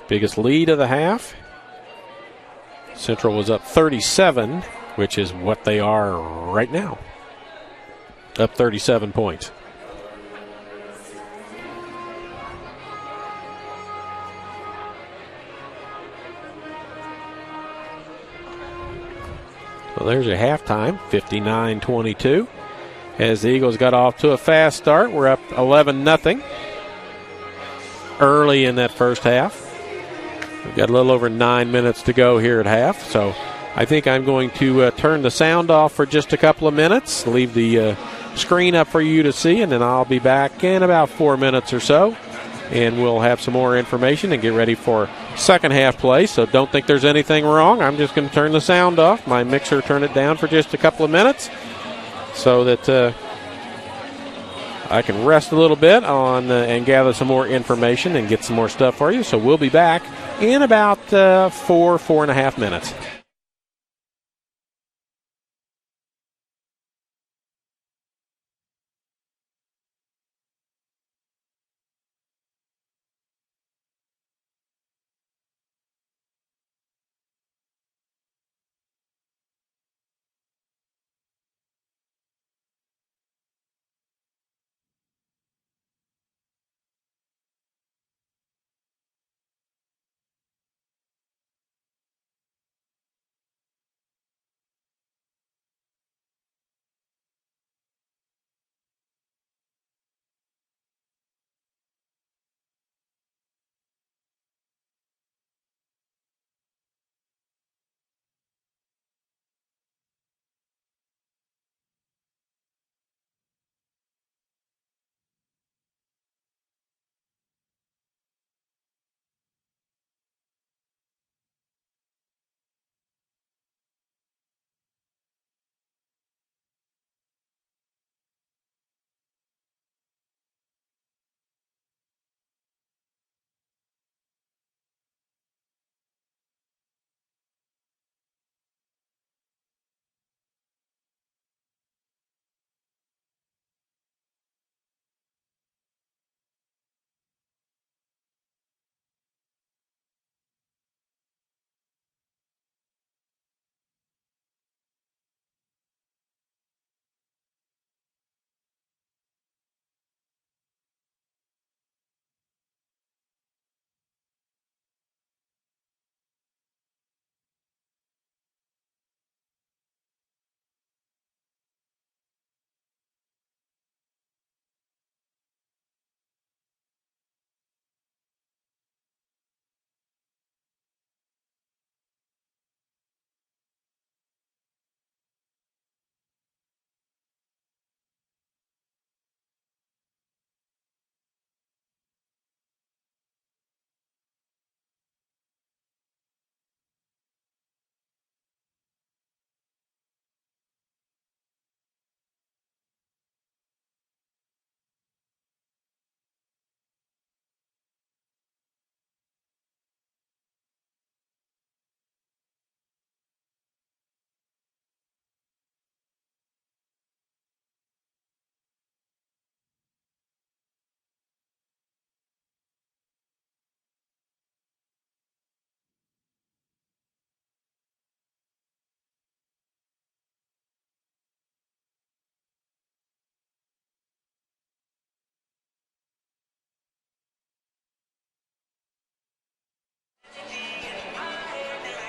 Biggest lead of the half. Central was up 37, which is what they are right now. Up 37 points. Well, there's your halftime, 59-22. As the Eagles got off to a fast start, we're up 11-0 early in that first half. We've got a little over 9 minutes to go here at half, so I think I'm going to turn the sound off for just a couple of minutes, leave the screen up for you to see, and then I'll be back in about 4 minutes or so, and we'll have some more information and get ready for second half play. So don't think there's anything wrong. I'm just going to turn the sound off. My mixer turned it down for just a couple of minutes so that I can rest a little bit on and gather some more information and get some more stuff for you. So we'll be back in about 4.5 minutes.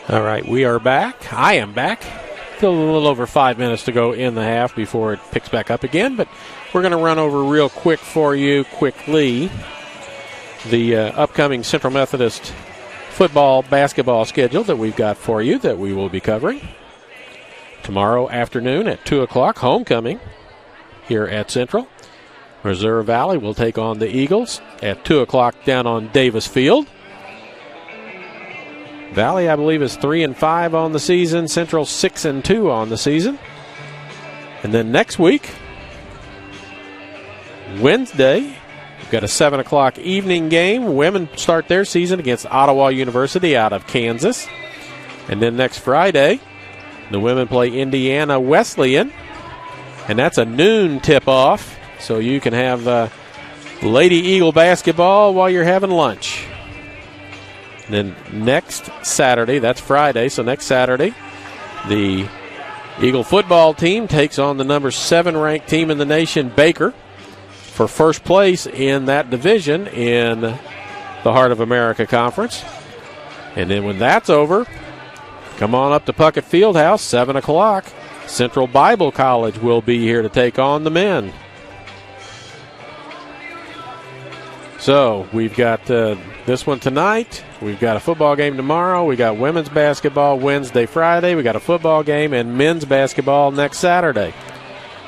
All right, we are back. I am back. Still a little over 5 minutes to go in the half before it picks back up again, but we're going to run over real quick for you quickly the upcoming Central Methodist football, basketball schedule that we've got for you that we will be covering. Tomorrow afternoon at 2 o'clock, homecoming here at Central. Missouri Valley will take on the Eagles at 2 o'clock down on Davis Field. Valley, I believe, is 3-5 on the season. Central 6-2 on the season. And then next week, Wednesday, we've got a 7 o'clock evening game. Women start their season against Ottawa University out of Kansas. And then next Friday, the women play Indiana Wesleyan. And that's a noon tip-off. So you can have Lady Eagle basketball while you're having lunch. And then next Saturday, that's Friday, so next Saturday, the Eagle football team takes on the number 7 ranked team in the nation, Baker, for first place in that division in the Heart of America Conference. And then when that's over, come on up to Puckett Fieldhouse, 7 o'clock. Central Bible College will be here to take on the men. So we've got this one tonight. We've got a football game tomorrow. We got women's basketball Wednesday, Friday. We got a football game and men's basketball next Saturday.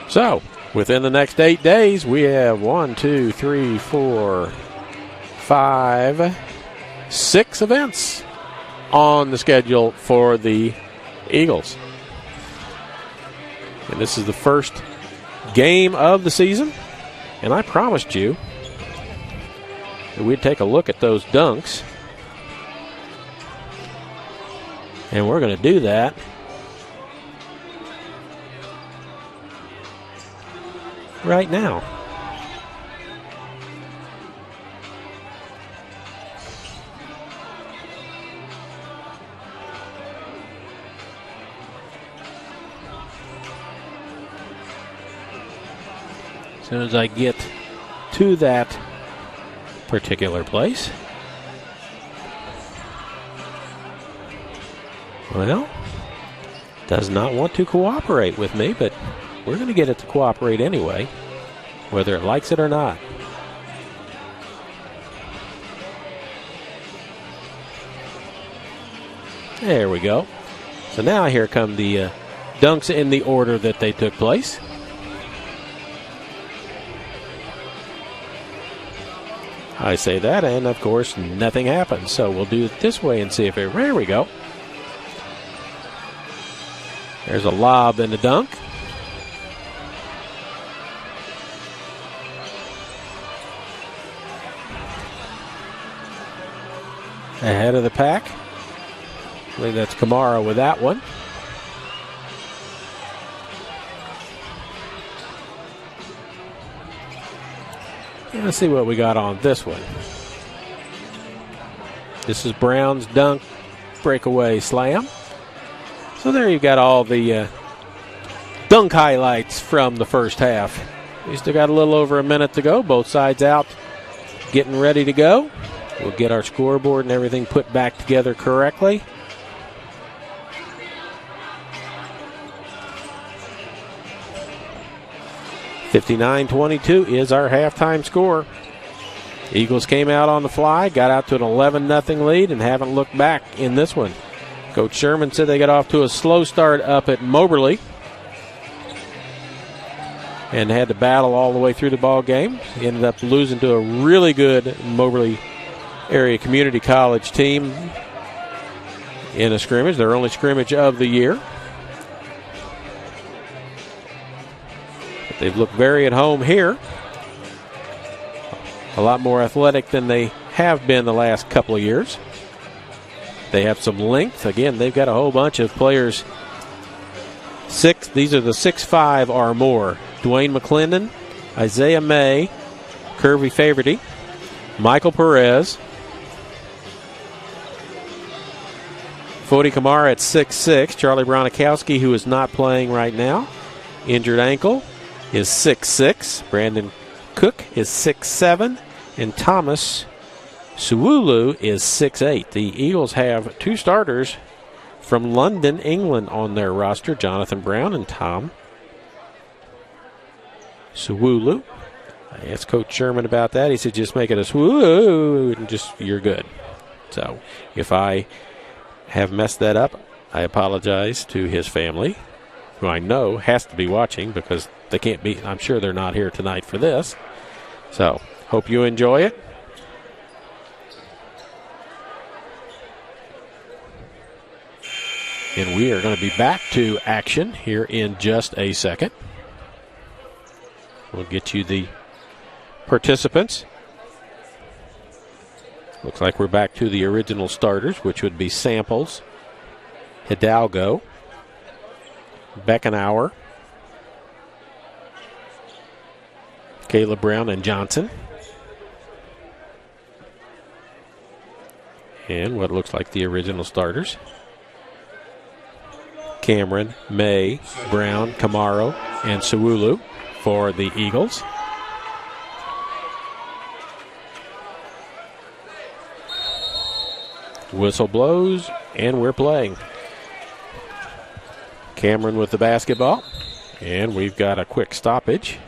So within the next 8 days, we have 6 events on the schedule for the Eagles. And this is the first game of the season. And I promised you that we'd take a look at those dunks. And we're going to do that right now. As soon as I get to that particular place. Well, does not want to cooperate with me, but we're going to get it to cooperate anyway, whether it likes it or not. There we go. So now here come the dunks in the order that they took place. I say that, and of course, nothing happens. So we'll do it this way and see if it. There we go. There's a lob and a dunk. Ahead of the pack. I believe that's Kamara with that one. Let's see what we got on this one. This is Brown's dunk, breakaway slam. So there you've got all the dunk highlights from the first half. We still got a little over a minute to go. Both sides out, getting ready to go. We'll get our scoreboard and everything put back together correctly. (59-22) is our halftime score. Eagles came out on the fly, got out to an 11-0 lead, and haven't looked back in this one. Coach Sherman said they got off to a slow start up at Moberly and had to battle all the way through the ball game. Ended up losing to a really good Moberly area community college team in a scrimmage, their only scrimmage of the year. But they've looked very at home here. A lot more athletic than they have been the last couple of years. They have some length. Again, they've got a whole bunch of players. These are the 6'5" or more. Dwayne McClendon, Isaiah May, Kirby Favorty, Michael Perez, Fody Kamara at 6'6". Charlie Bronikowski, who is not playing right now, injured ankle, is 6'6". Brandon Cook is 6'7", and Thomas Suwulu is 6'8". The Eagles have two starters from London, England on their roster, Jonathan Brown and Tom Suwulu. I asked Coach Sherman about that. He said, just make it a Suwulu and just, you're good. So if I have messed that up, I apologize to his family. who I know has to be watching because they can't be, I'm sure they're not here tonight for this. So, hope you enjoy it. And we are going to be back to action here in just a second. We'll get you the participants. Looks like we're back to the original starters, which would be Samples, Hidalgo, Beckenauer, Caleb Brown, and Johnson. And what looks like the original starters: Cameron, May, Brown, Camaro, and Sewulu for the Eagles. Whistle blows, and we're playing. Cameron with the basketball, and we've got a quick stoppage.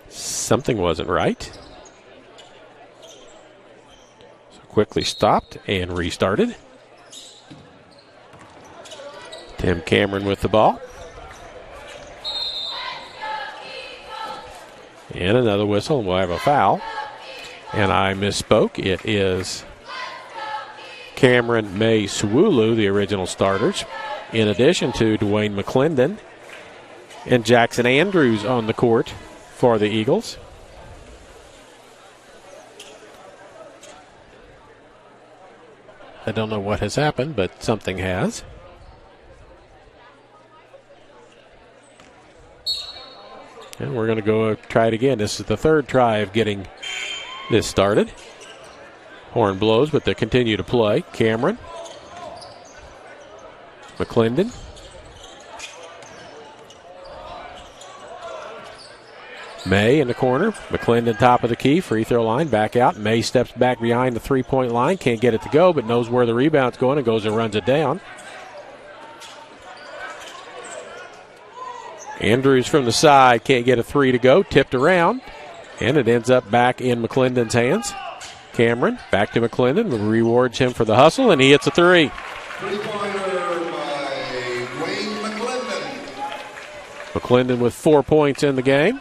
Something wasn't right. So quickly stopped and restarted. Tim Cameron with the ball. And another whistle, and we'll have a foul. And I misspoke. It is Cameron, May, Sewulu, the original starters, in addition to Dwayne McClendon and Jackson Andrews on the court for the Eagles. I don't know what has happened, but something has. And we're going to go try it again. This is the third try of getting this started. Horn blows, but they continue to play. Cameron. McClendon. May in the corner. McClendon top of the key. Free throw line. Back out. May steps back behind the three-point line. Can't get it to go, but knows where the rebound's going and goes and runs it down. Andrews from the side. Can't get a three to go. Tipped around. And it ends up back in McClendon's hands. Cameron back to McClendon. Rewards him for the hustle, and he hits a three.
Three-pointer by Dwayne McClendon.
McClendon with 4 points in the game.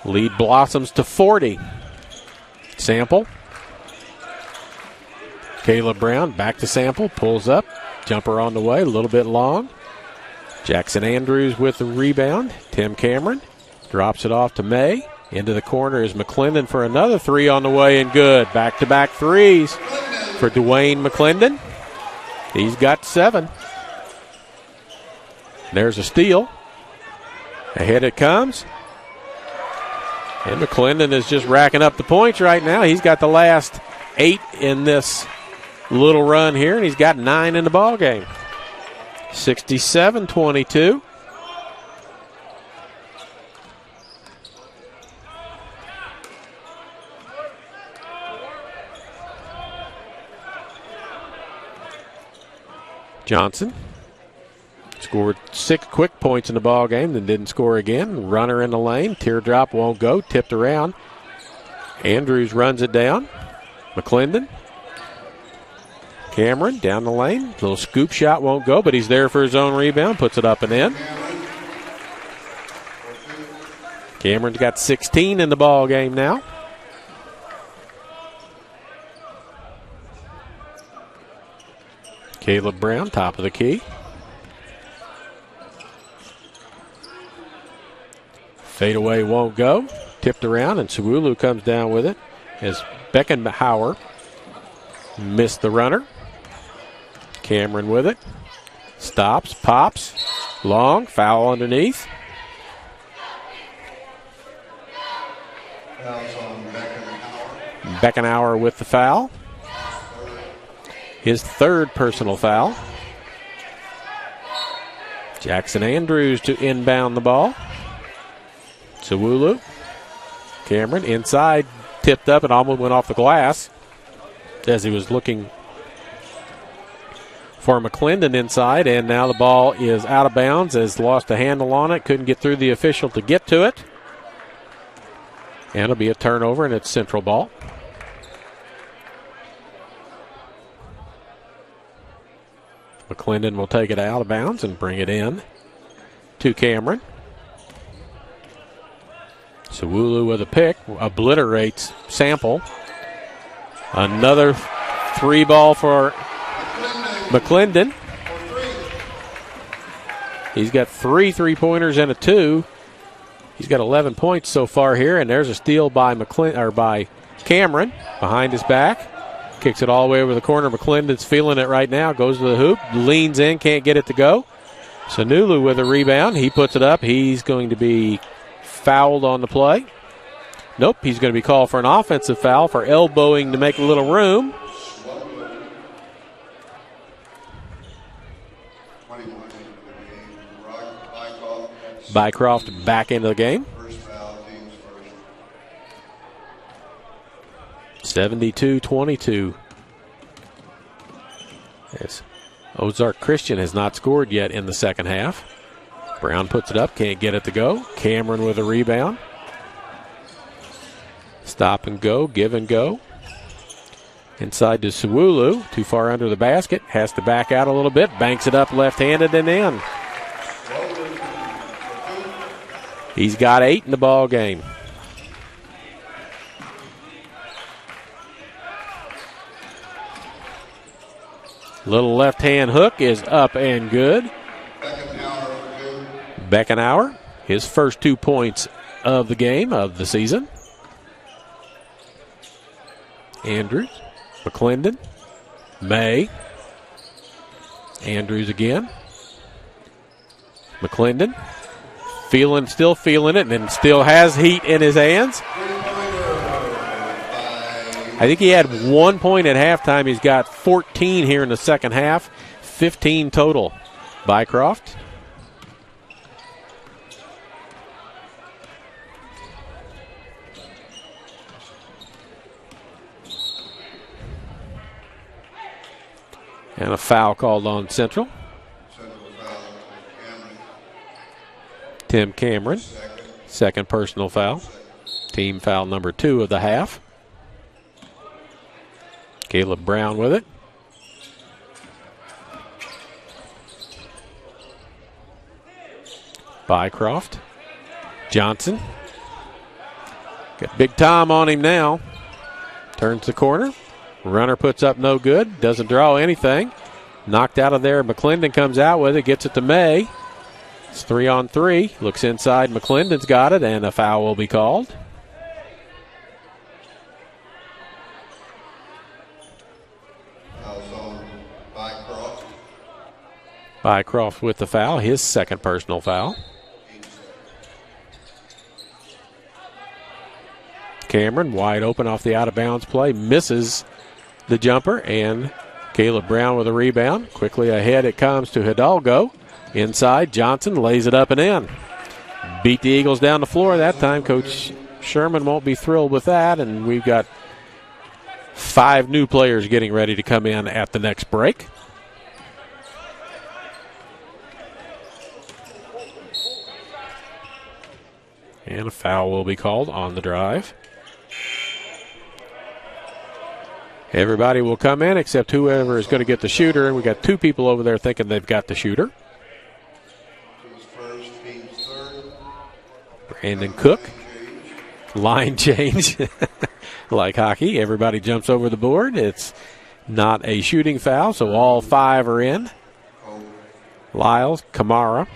Lead blossoms to 40. Sample. Caleb Brown back to Sample. Pulls up. Jumper on the way. A little bit long. Jackson Andrews with the rebound. Tim Cameron drops it off to May. Into the corner is McClendon for another three on the way, and good. Back-to-back threes for Dwayne McClendon. He's got 7. There's a steal. Ahead it comes. And McClendon is just racking up the points right now. He's got the last 8 in this little run here, and he's got 9 in the ball game. 67-22. Johnson scored 6 quick points in the ball game, then didn't score again. Runner in the lane. Teardrop won't go. Tipped around. Andrews runs it down. McClendon. Cameron down the lane. Little scoop shot won't go, but he's there for his own rebound. Puts it up and in. Cameron's got 16 in the ball game now. Caleb Brown, top of the key. Fadeaway won't go. Tipped around, and Sewulu comes down with it as Beckenauer missed the runner. Cameron with it. Stops, pops. Long, foul underneath.
Fouls on Beckenauer.
Beckenauer with the foul. His third personal foul. Jackson Andrews to inbound the ball. Sewulu. Cameron inside, tipped up and almost went off the glass as he was looking for McClendon inside, and now the ball is out of bounds as lost a handle on it. Couldn't get through the official to get to it. And it'll be a turnover, and it's Central ball. McClendon will take it out of bounds and bring it in to Cameron. Sawulu with a pick, obliterates Sample. Another 3 ball for McClendon. He's got 3 3-pointers and a 2. He's got 11 points so far here, and there's a steal by by Cameron behind his back. Kicks it all the way over the corner. McClendon's feeling it right now. Goes to the hoop, leans in, can't get it to go. Sanulu with a rebound. He puts it up. He's going to be fouled on the play. Nope, he's going to be called for an offensive foul for elbowing to make a little room. Bycroft back into the game. 72-22. As Ozark Christian has not scored yet in the second half. Brown puts it up, can't get it to go. Cameron with a rebound. Stop and go, give and go. Inside to Sawulu, too far under the basket. Has to back out a little bit, banks it up left-handed and in. He's got 8 in the ball game. Little left-hand hook is up and good. Beckenauer, his first 2 points of the game, of the season. Andrews, McClendon, May. Andrews again. McClendon, still feeling it, and still has heat in his hands. I think he had 1 point at halftime. He's got 14 here in the second half, 15 total. Bycroft. And a foul called on Central. Tim Cameron, second personal foul. Team foul number 2 of the half. Caleb Brown with it. Bycroft. Johnson. Got Big Tom on him now. Turns the corner. Runner puts up no good. Doesn't draw anything. Knocked out of there. McClendon comes out with it. Gets it to May. It's 3-on-3. Looks inside. McClendon's got it, and a foul will be called. Bycroft with the foul. His second personal foul. Cameron wide open off the out-of-bounds play. Misses the jumper, and Caleb Brown with a rebound. Quickly ahead it comes to Hidalgo. Inside, Johnson lays it up and in. Beat the Eagles down the floor that time. Coach Sherman won't be thrilled with that, and we've got 5 new players getting ready to come in at the next break. And a foul will be called on the drive. Everybody will come in except whoever is going to get the shooter, and we got 2 people over there thinking they've got the shooter. Brandon Cook. Line change. Like hockey, everybody jumps over the board. It's not a shooting foul, so all 5 are in. Lyles, Kamara,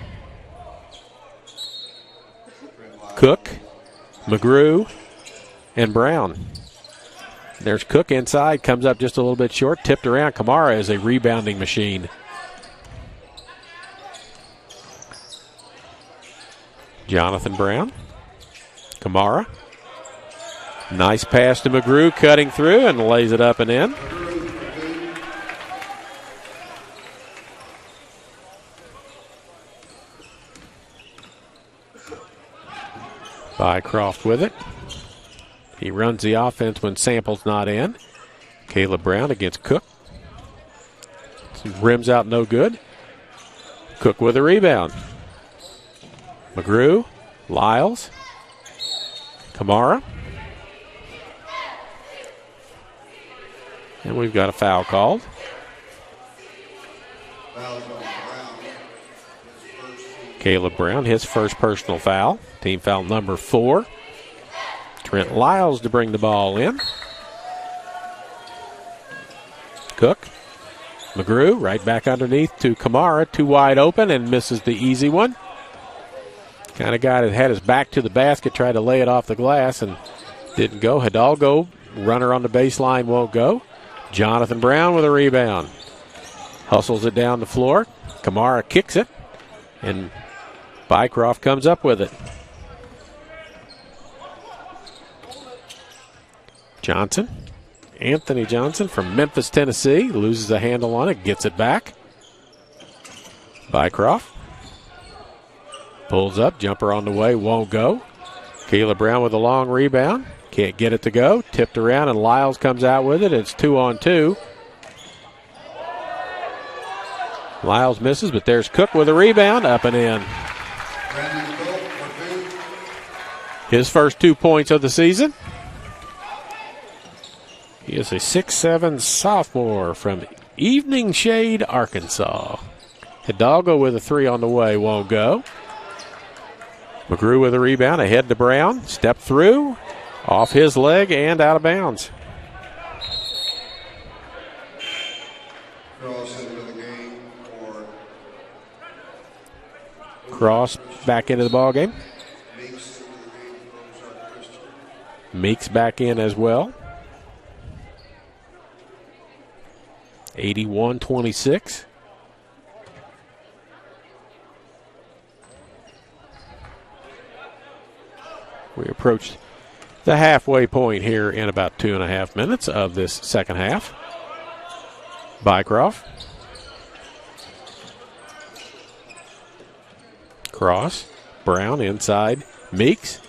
Cook, McGrew, and Brown. There's Cook inside, comes up just a little bit short, tipped around. Kamara is a rebounding machine. Jonathan Brown, Kamara. Nice pass to McGrew, cutting through and lays it up and in. Bycroft with it. He runs the offense when Sample's not in. Caleb Brown against Cook. Rims out no good. Cook with a rebound. McGrew, Lyles, Kamara. And we've got a foul called.
Fouls on Brown.
Caleb Brown, his first personal foul. Team foul number 4. Trent Lyles to bring the ball in. Cook. McGrew right back underneath to Kamara. Too wide open and misses the easy one. Kind of guy that had his back to the basket, tried to lay it off the glass and didn't go. Hidalgo, runner on the baseline, won't go. Jonathan Brown with a rebound. Hustles it down the floor. Kamara kicks it. And Bycroft comes up with it. Johnson. Anthony Johnson from Memphis, Tennessee. Loses a handle on it. Gets it back. Bycroft. Pulls up. Jumper on the way. Won't go. Caleb Brown with a long rebound. Can't get it to go. Tipped around and Lyles comes out with it. It's 2-on-2. Lyles misses, but there's Cook with a rebound. Up and in. His first 2 points of the season. He is a 6'7" sophomore from Evening Shade, Arkansas. Hidalgo with a 3 on the way. Won't go. McGrew with a rebound. Ahead to Brown. Step through. Off his leg and out of bounds. Cross back into the ball game. Meeks back in as well. 81-26. We approach the halfway point here in about 2.5 minutes of this second half. Bycroft. Cross. Brown inside. Meeks.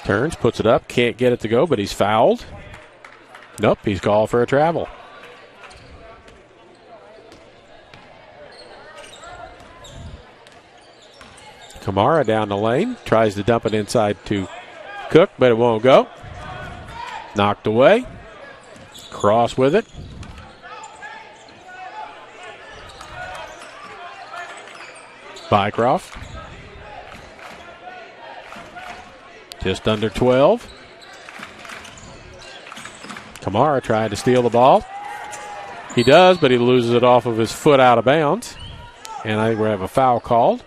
Turns, puts it up. Can't get it to go, but he's fouled. Nope, he's called for a travel. Kamara down the lane. Tries to dump it inside to Cook, but it won't go. Knocked away. Cross with it. Bycroft. Just under 12. Kamara trying to steal the ball. He does, but he loses it off of his foot out of bounds. And I think we have a foul called.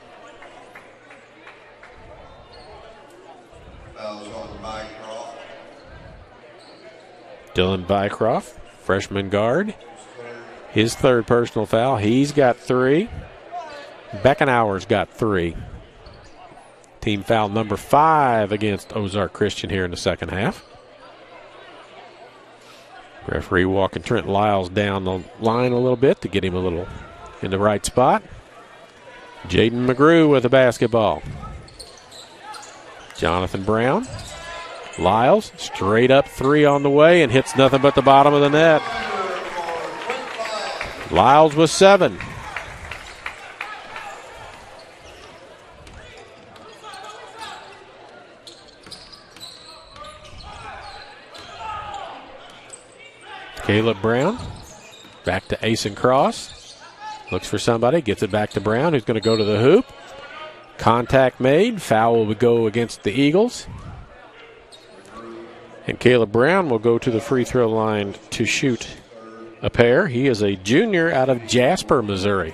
Dylan Bycroft, freshman guard. His third personal foul. He's got 3. Beckenauer's got 3. Team foul number 5 against Ozark Christian here in the second half. Referee walking Trent Lyles down the line a little bit to get him a little in the right spot. Jaden McGrew with the basketball. Jonathan Brown. Lyles, straight up 3 on the way and hits nothing but the bottom of the net. Lyles with 7. Caleb Brown, back to Asen Cross. Looks for somebody, gets it back to Brown, who's going to go to the hoop. Contact made, foul will go against the Eagles. And Caleb Brown will go to the free throw line to shoot a pair. He is a junior out of Jasper, Missouri.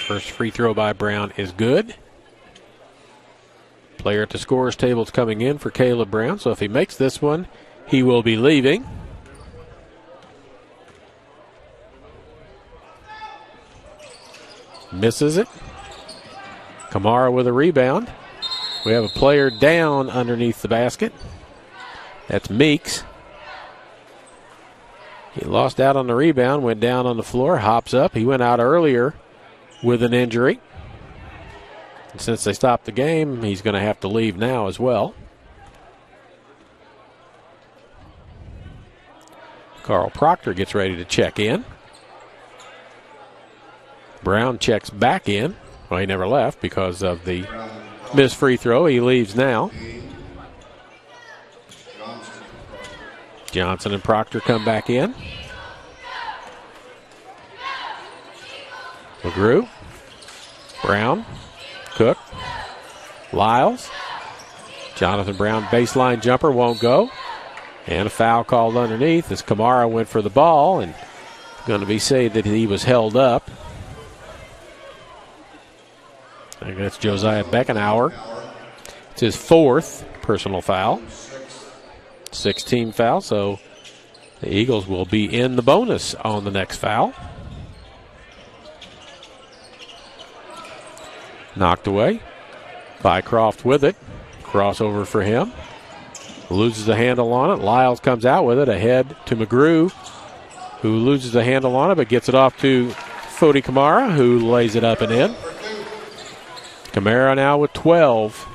First free throw by Brown is good. Player at the scorer's table is coming in for Caleb Brown, so if he makes this one, he will be leaving. Misses it. Kamara with a rebound. We have a player down underneath the basket. That's Meeks. He lost out on the rebound, went down on the floor, hops up. He went out earlier with an injury. And since they stopped the game, he's going to have to leave now as well. Carl Proctor gets ready to check in. Brown checks back in. Well, he never left because of the Missed free throw. He leaves now. Johnson and Proctor come back in. McGrew, Brown, Cook, Lyles. Jonathan Brown, baseline jumper, won't go. And a foul called underneath as Kamara went for the ball and going to be said that he was held up. I think that's Josiah Beckenauer. It's his 4th personal foul. 16 foul, so the Eagles will be in the bonus on the next foul. Knocked away. Bycroft with it. Crossover for him. Loses the handle on it. Lyles comes out with it. Ahead to McGrew, who loses the handle on it but gets it off to Fodi Kamara, who lays it up and in. Kamara now with 12.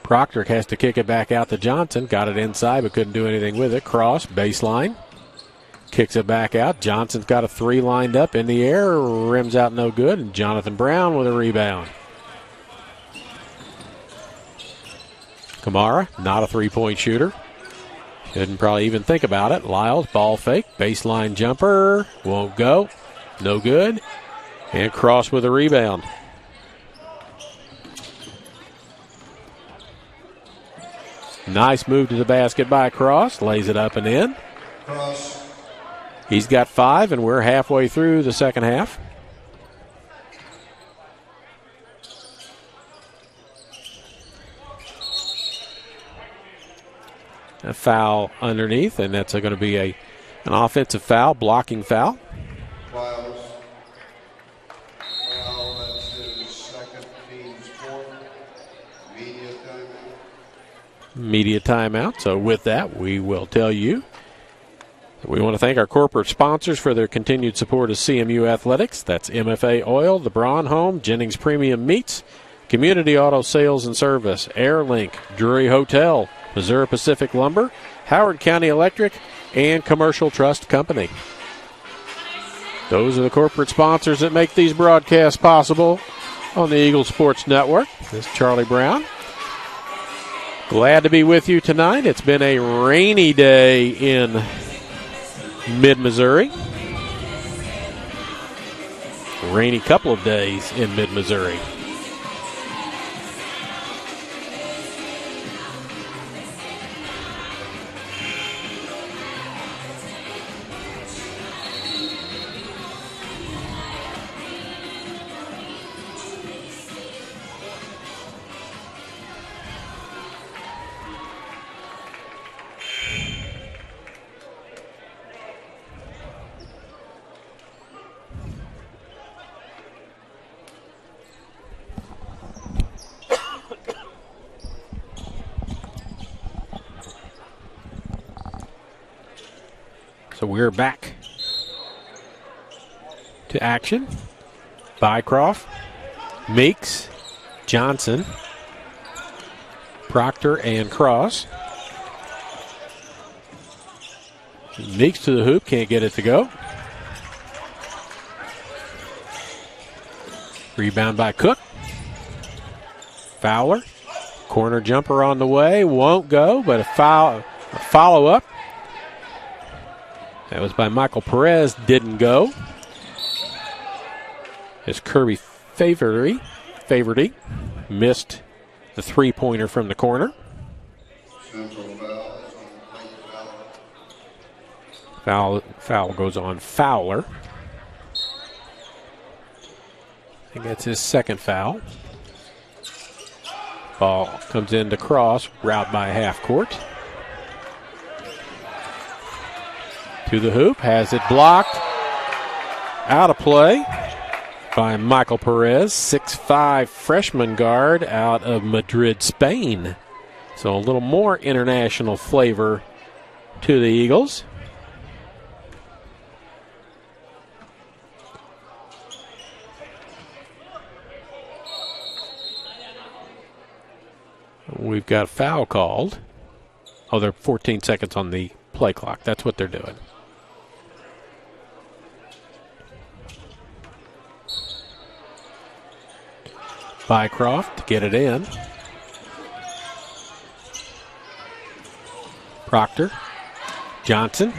Proctor has to kick it back out to Johnson. Got it inside but couldn't do anything with it. Cross, baseline. Kicks it back out. Johnson's got a 3 lined up in the air. Rims out no good. And Jonathan Brown with a rebound. Kamara, not a 3-point shooter. Didn't probably even think about it. Lyles, ball fake. Baseline jumper. Won't go. No good. And Cross with a rebound. Nice move to the basket by Cross. Lays it up and in.
Cross.
He's got 5, and we're halfway through the second half. A foul underneath, and that's going to be an offensive foul, blocking foul.
Lyles. Foul, that's his 2nd, team's 4th. Media timeout.
Media timeout. So with that, we will tell you we want to thank our corporate sponsors for their continued support of CMU Athletics. That's MFA Oil, the Braun Home, Jennings Premium Meats, Community Auto Sales and Service, AirLink, Drury Hotel, Missouri Pacific Lumber, Howard County Electric, and Commercial Trust Company. Those are the corporate sponsors that make these broadcasts possible on the Eagle Sports Network. This is Charlie Brown. Glad to be with you tonight. It's been a rainy day in mid-Missouri. Rainy couple of days in mid-Missouri. So we're back to action. Bycroft, Meeks, Johnson, Proctor, and Cross. Meeks to the hoop, can't get it to go. Rebound by Cook. Fowler, corner jumper on the way, won't go, but a follow-up. That was by Michael Perez, didn't go. As Kirby Favority missed the 3-pointer from the corner. Foul goes on Fowler. I think that's his 2nd foul. Ball comes into Cross, route by half court. To the hoop, has it blocked. Out of play by Michael Perez, 6'5" freshman guard out of Madrid, Spain. So a little more international flavor to the Eagles. We've got a foul called. Oh, they're 14 seconds on the play clock. That's what they're doing. Bycroft to get it in. Proctor. Johnson.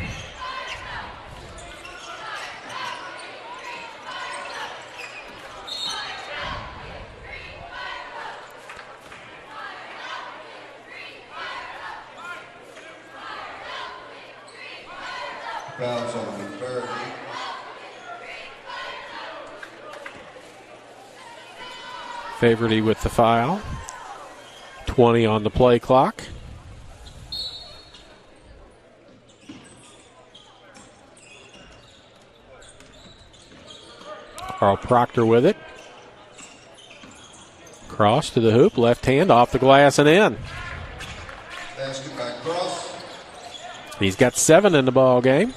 Fouls on Verity.
Favority with the foul. 20 on the play clock. Carl Proctor with it. Cross to the hoop, left hand, off the glass and in.
Basket by Cross.
He's got 7 in the ball game.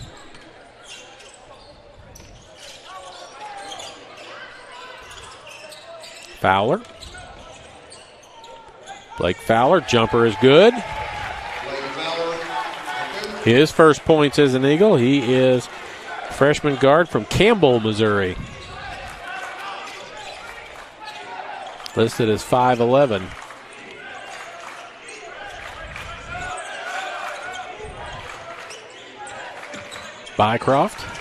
Fowler. Blake Fowler, jumper is good.
Blake Fowler.
His first points as an Eagle. He is freshman guard from Campbell, Missouri. Listed as 5'11". Bycroft.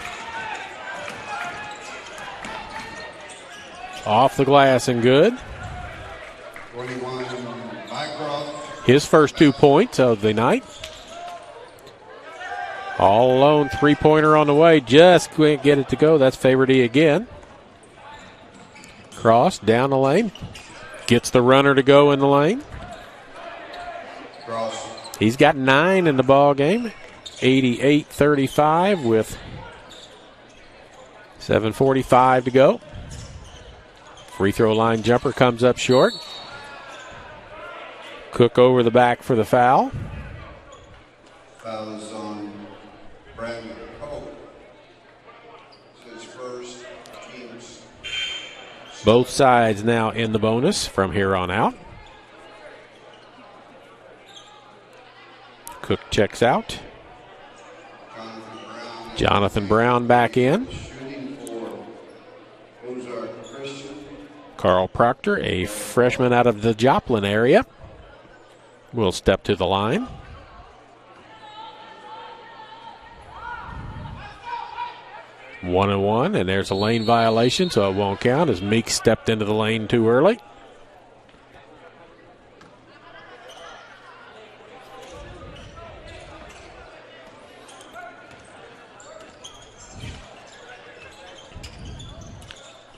Off the glass and good.
21, Mycroft.
His first 2 points of the night. All alone, three-pointer on the way. Just can't get it to go. That's Favority again. Cross down the lane. Gets the runner to go in the lane.
Cross.
He's got 9 in the ball game. 88-35 with 7:45 to go. Free throw line jumper comes up short. Cook over the back for the foul.
Foul is on Brandon Pope. It's his first, team's.
Both sides now in the bonus from here on out. Cook checks out. Jonathan Brown back in.
Shooting for Ozark Christian.
Carl Proctor, a freshman out of the Joplin area, will step to the line. One and one, and there's a lane violation, so it won't count as Meek stepped into the lane too early.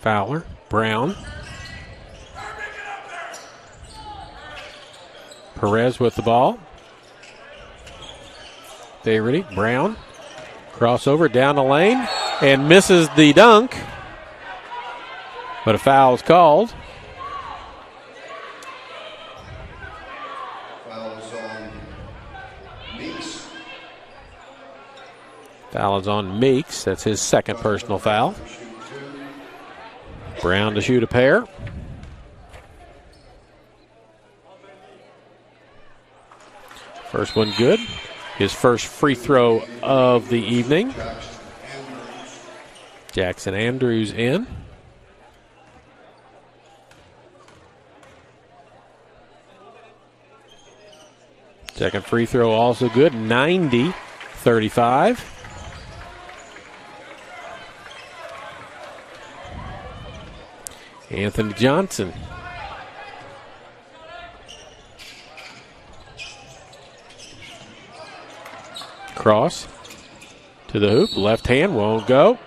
Fowler, Brown. Perez with the ball. Favority, Brown. Crossover down the lane and misses the dunk. But a foul is called.
Foul is on Meeks.
Foul is on Meeks. That's his second personal foul. Brown to shoot a pair. First one good. His first free throw of the evening. Jackson Andrews in. Second free throw also good. 90-35. Anthony Johnson. Cross to the hoop. Left hand won't go.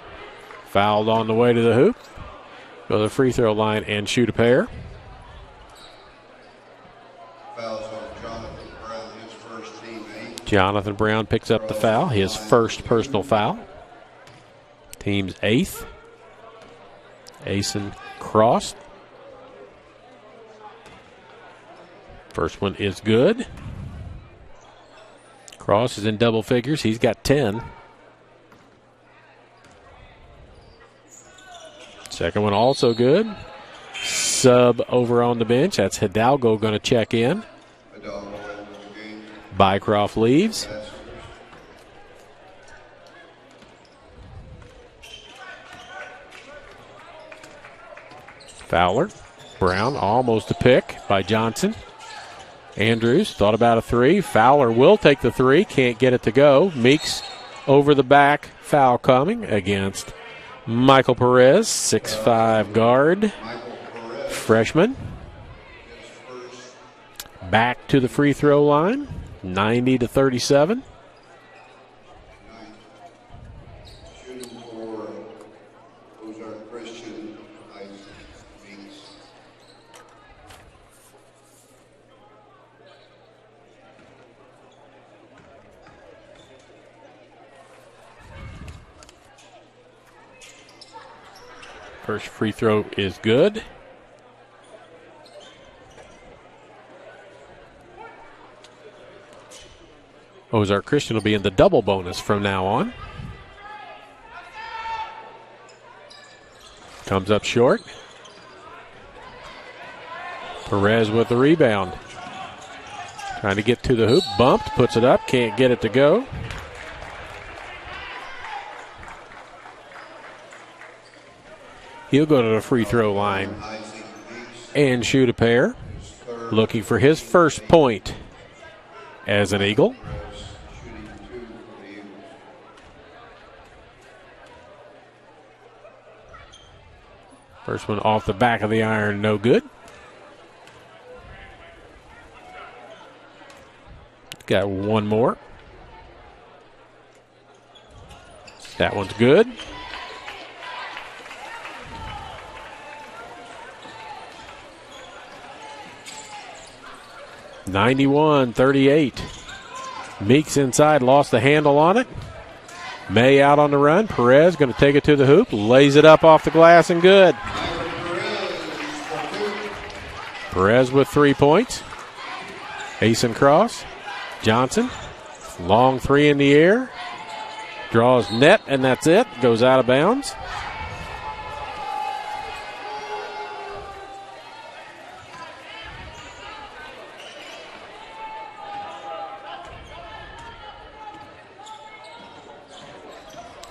Fouled on the way to the hoop. Go to the free throw line and shoot a pair.
Fouls on Jonathan Brown, his first team 8.
Jonathan Brown picks up the foul. His first personal foul. Team's 8th. Asen Cross. First one is good. Cross is in double figures. He's got 10. Second one also good. Sub over on the bench. That's Hidalgo going to check in.
Hidalgo into the game.
Bycroft leaves. Fowler. Brown, almost a pick by Johnson. Andrews thought about a three. Fowler will take the three. Can't get it to go. Meeks over the back. Foul coming against Michael Perez, 6'5" guard. Freshman. Back to the free throw line. 90-37.
Shooting for Ozark Christian, Meeks.
First free throw is good. Ozark Christian will be in the double bonus from now on. Comes up short. Perez with the rebound. Trying to get to the hoop. Bumped, puts it up, can't get it to go. He'll go to the free throw line and shoot a pair. Looking for his first point as an Eagle. First one off the back of the iron, no good. Got one more. That one's good. (91-38). Meeks inside, lost the handle on it. May out on the run. Perez going to take it to the hoop, lays it up off the glass and good. Perez with 3 points. Ace and cross. Johnson, long three in the air. Draws net, and that's it. Goes out of bounds.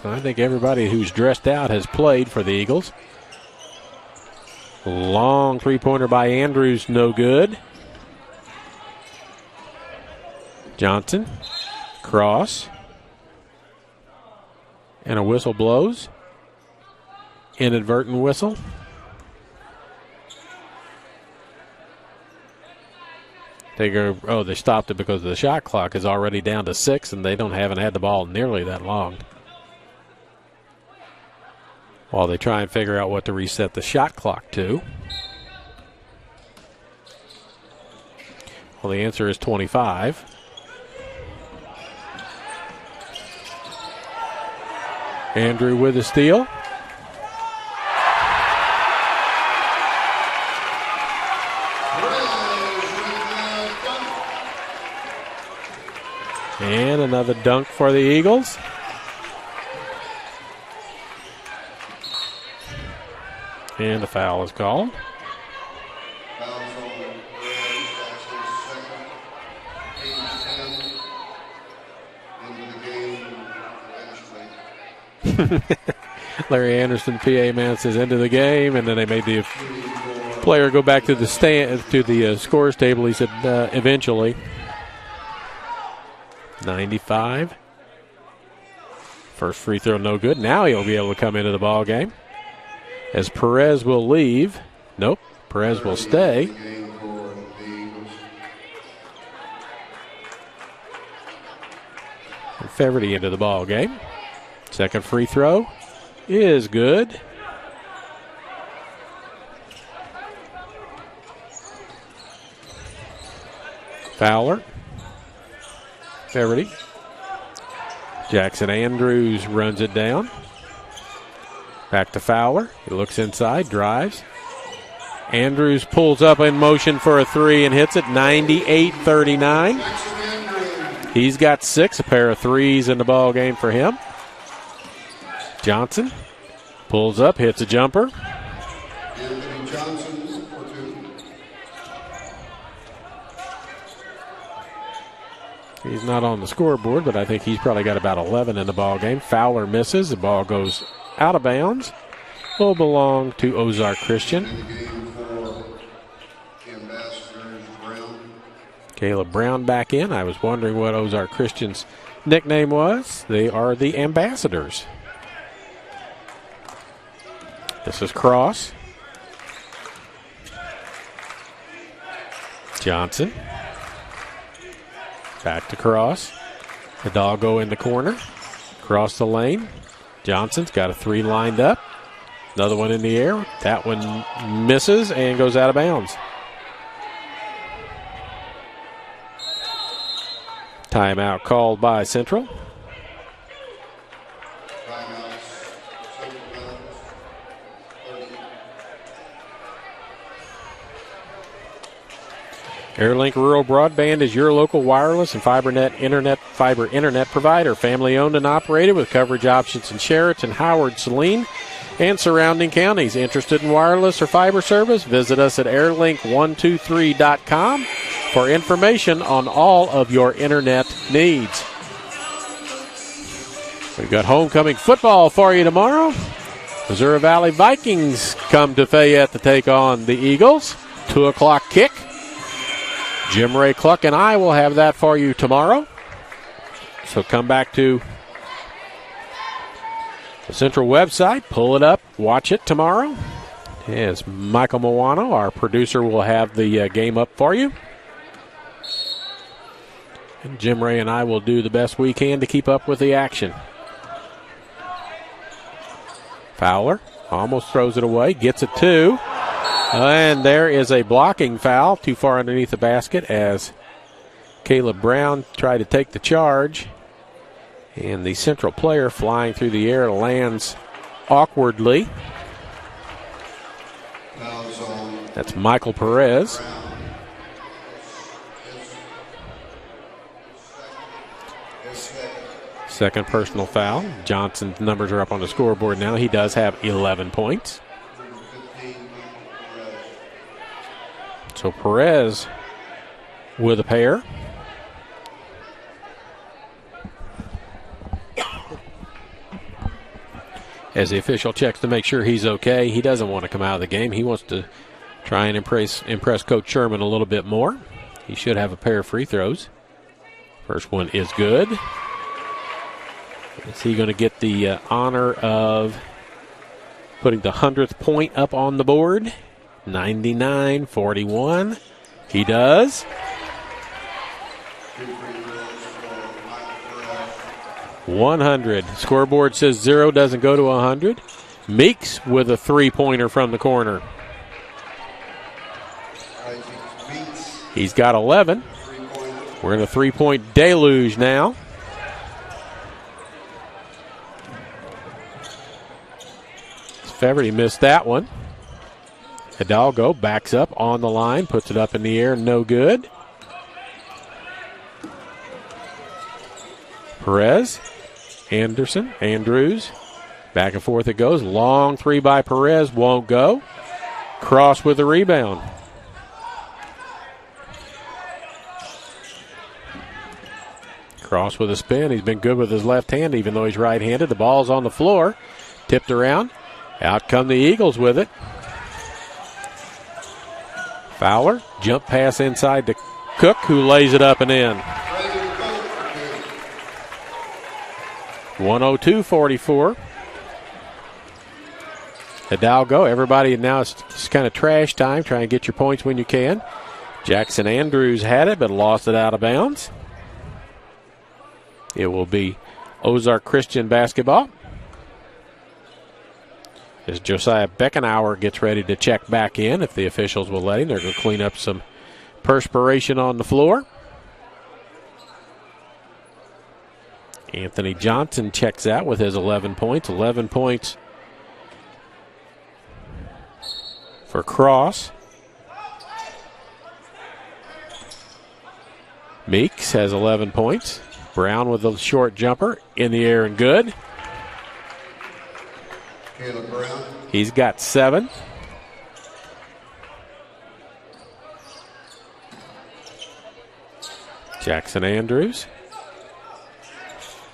I think everybody who's dressed out has played for the Eagles. Long three-pointer by Andrews, no good. Johnson, cross. And a whistle blows. Inadvertent whistle. They go, oh, they stopped it because the shot clock is already down to 6, and they haven't had the ball nearly that long. While they try and figure out what to reset the shot clock to. Well, the answer is 25. Andrew with the steal. And another dunk for the Eagles. And the foul is called. Larry Anderson, PA man, says end of the game, and then they made the player go back to the scores table. He said eventually. 95. First free throw no good. Now he'll be able to come into the ball game. As Perez will leave. Nope, Perez will stay. And Faverty into the ball game. Second free throw is good. Fowler. Faverty. Jackson Andrews runs it down. Back to Fowler. He looks inside, drives. Andrews pulls up in motion for a three and hits it. 98-39. He's got 6, a pair of threes in the ball game for him. Johnson pulls up, hits a jumper.
Anthony Johnson for 2.
He's not on the scoreboard, but I think he's probably got about 11 in the ball game. Fowler misses. The ball goes out of bounds. Will belong to Ozark Christian.
In the game for
Caleb Brown back in. I was wondering what Ozark Christian's nickname was. They are the Ambassadors. This is Cross. Johnson. Back to Cross. Hidalgo in the corner. Across the lane. Johnson's got a 3 lined up. Another one in the air. That one misses and goes out of bounds. Timeout called by Central. Airlink Rural Broadband is your local wireless and fiber internet provider. Family owned and operated with coverage options in Sheraton, Howard, Saline, and surrounding counties. Interested in wireless or fiber service? Visit us at airlink123.com for information on all of your internet needs. We've got homecoming football for you tomorrow. Missouri Valley Vikings come to Fayette to take on the Eagles. 2 o'clock kick. Jim Ray Cluck and I will have that for you tomorrow. So come back to the Central website, pull it up, watch it tomorrow. As Michael Moano, our producer, will have the game up for you. And Jim Ray and I will do the best we can to keep up with the action. Fowler almost throws it away, gets it 2. And there is a blocking foul too far underneath the basket as Caleb Brown tried to take the charge. And the Central player flying through the air lands awkwardly. That's Michael Perez. Second personal foul. Johnson's numbers are up on the scoreboard now. He does have 11 points. So Perez with a pair. As the official checks to make sure he's okay, he doesn't want to come out of the game. He wants to try and impress Coach Sherman a little bit more. He should have a pair of free throws. First one is good. Is he going to get the honor of putting the 100th point up on the board? 99-41. He does. 100. Scoreboard says 0 doesn't go to 100. Meeks with a 3-pointer from the corner. He's got 11. We're in a 3-point deluge now. Feverty missed that one. Hidalgo backs up on the line, puts it up in the air, no good. Perez, Andrews, back and forth it goes. Long 3 by Perez, won't go. Cross with the rebound. Cross with a spin. He's been good with his left hand, even though he's right-handed. The ball's on the floor, tipped around. Out come the Eagles with it. Fowler, jump pass inside to Cook, who lays it up and in. 102-44. Hidalgo, everybody now it's kind of trash time. Try and get your points when you can. Jackson Andrews had it, but lost it out of bounds. It will be Ozark Christian basketball. As Josiah Beckenauer gets ready to check back in, if the officials will let him, they're going to clean up some perspiration on the floor. Anthony Johnson checks out with his 11 points. 11 points for Cross. Meeks has 11 points. Brown with a short jumper in the air and good. He's got 7. Jackson Andrews.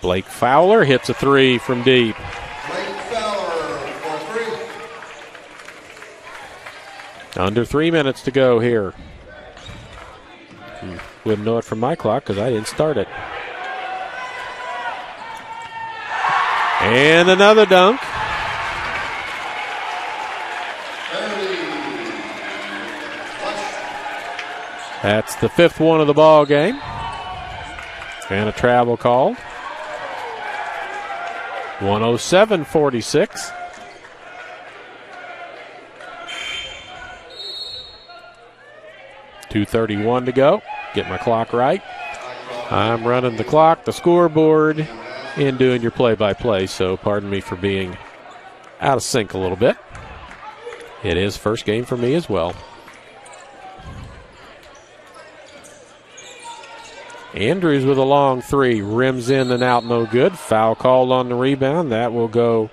Blake Fowler hits a 3 from deep. Under 3 minutes to go here. Wouldn't know it from my clock because I didn't start it. And another dunk. That's the 5th one of the ball game. And a travel called. 107-46. .231 to go. Get my clock right. I'm running the clock, the scoreboard, and doing your play-by-play, so pardon me for being out of sync a little bit. It is first game for me as well. Andrews with a long three. Rims in and out, no good. Foul called on the rebound. That will go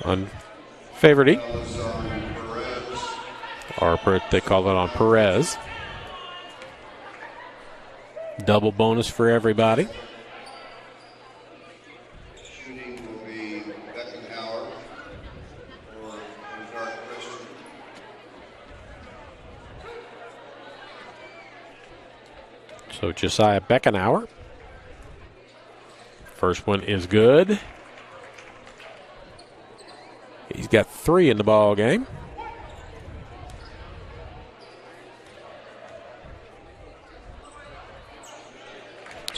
on Favorite. Or they call it on Perez. Double bonus for everybody.
Shooting will be Beckenhauer for Ozark Christian.
So Josiah Beckenhauer. First one is good. He's got 3 in the ball game.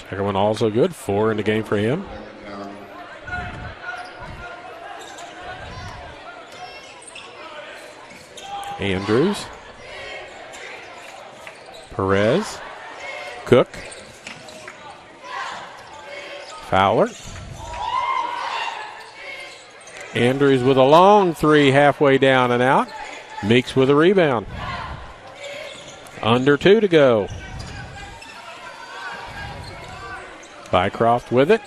Second one also good. 4 in the game for him. Andrews. Perez. Cook. Fowler. Andrews with a long three halfway down and out. Meeks with a rebound. Under 2 to go. Bycroft with it.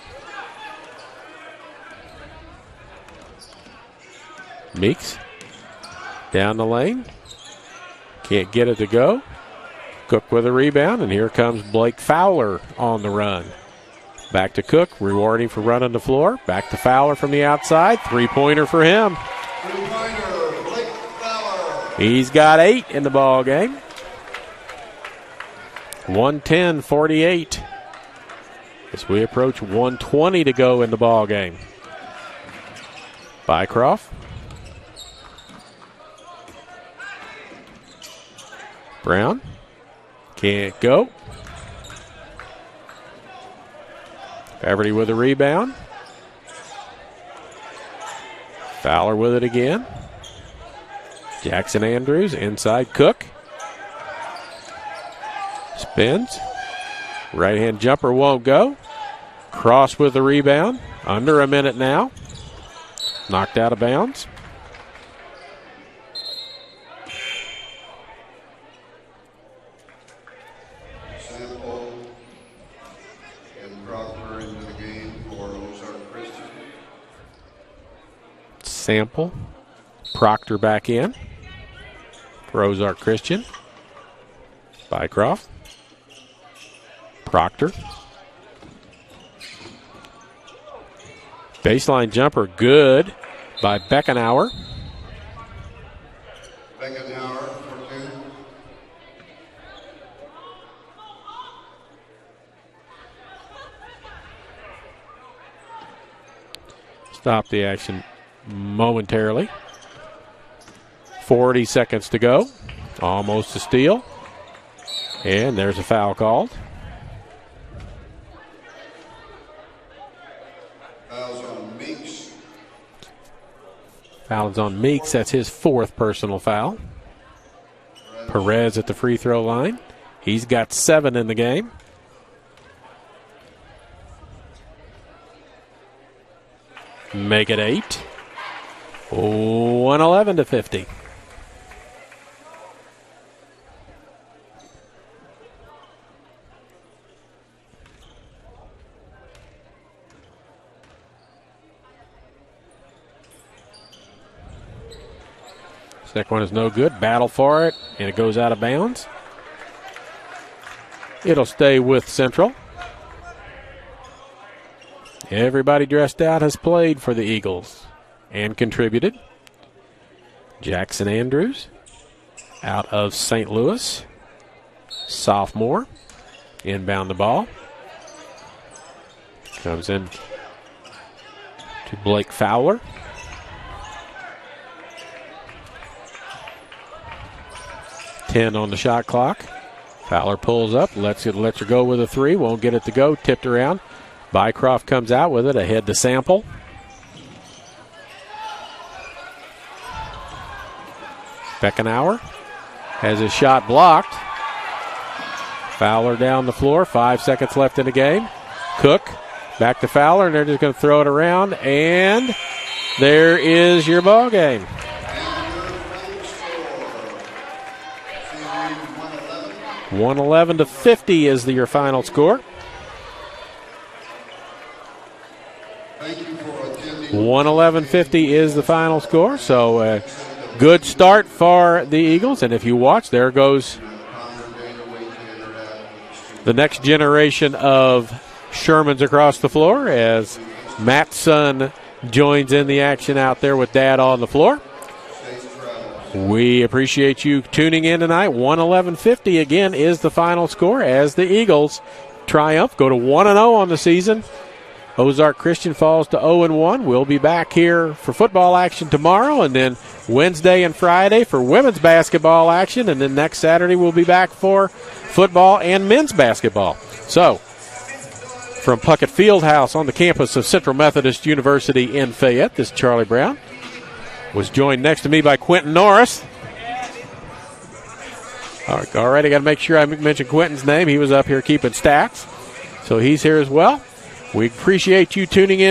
Meeks down the lane. Can't get it to go. Cook with a rebound, and here comes Blake Fowler on the run. Back to Cook, rewarding for running the floor. Back to Fowler from the outside. 3-pointer for him.
Three-pointer, Blake Fowler.
He's got 8 in the ball game. 110-48. As we approach 1:20 to go in the ball game. Bycroft. Brown. Can't go. Everybody with a rebound. Fowler with it again. Jackson Andrews inside. Cook. Spins. Right-hand jumper won't go. Cross with the rebound. Under a minute now. Knocked out of bounds.
Sample and Proctor into the game for Ozark Christian.
Sample. Proctor back in for Ozark Christian. Bycroft. Proctor. Baseline jumper good by Beckenhauer.
Beckenhauer for 2.
Stop the action momentarily. 40 seconds to go. Almost a steal. And there's a foul called.
Fouls on Meeks.
Foul's on Meeks. That's his 4th personal foul. Perez at the free throw line. He's got 7 in the game. Make it 8. 111-50. Second one is no good. Battle for it, and it goes out of bounds. It'll stay with Central. Everybody dressed out has played for the Eagles and contributed. Jackson Andrews out of St. Louis. sophomore. Inbound the ball. Comes in to Blake Fowler. Ten on the shot clock. Fowler pulls up, lets her go with a three. Won't get it to go. Tipped around. Bycroft comes out with it, ahead to Sample. Beckenauer has his shot blocked. Fowler down the floor. 5 seconds left in the game. Cook back to Fowler, and they're just going to throw it around. And there is your ball game. 111-50 is your final score. 111-50 is the final score. So good start for the Eagles. And if you watch, there goes the next generation of Shermans across the floor as Matt's son joins in the action out there with Dad on the floor. We appreciate you tuning in tonight. 111-50 again is the final score as the Eagles triumph, go to 1-0 on the season. Ozark Christian falls to 0-1. We'll be back here for football action tomorrow, and then Wednesday and Friday for women's basketball action, and then next Saturday we'll be back for football and men's basketball. So, from Puckett Fieldhouse on the campus of Central Methodist University in Fayette, this is Charlie Brown. Was joined next to me by Quentin Norris. All right, I got to make sure I mention Quentin's name. He was up here keeping stats, so he's here as well. We appreciate you tuning in.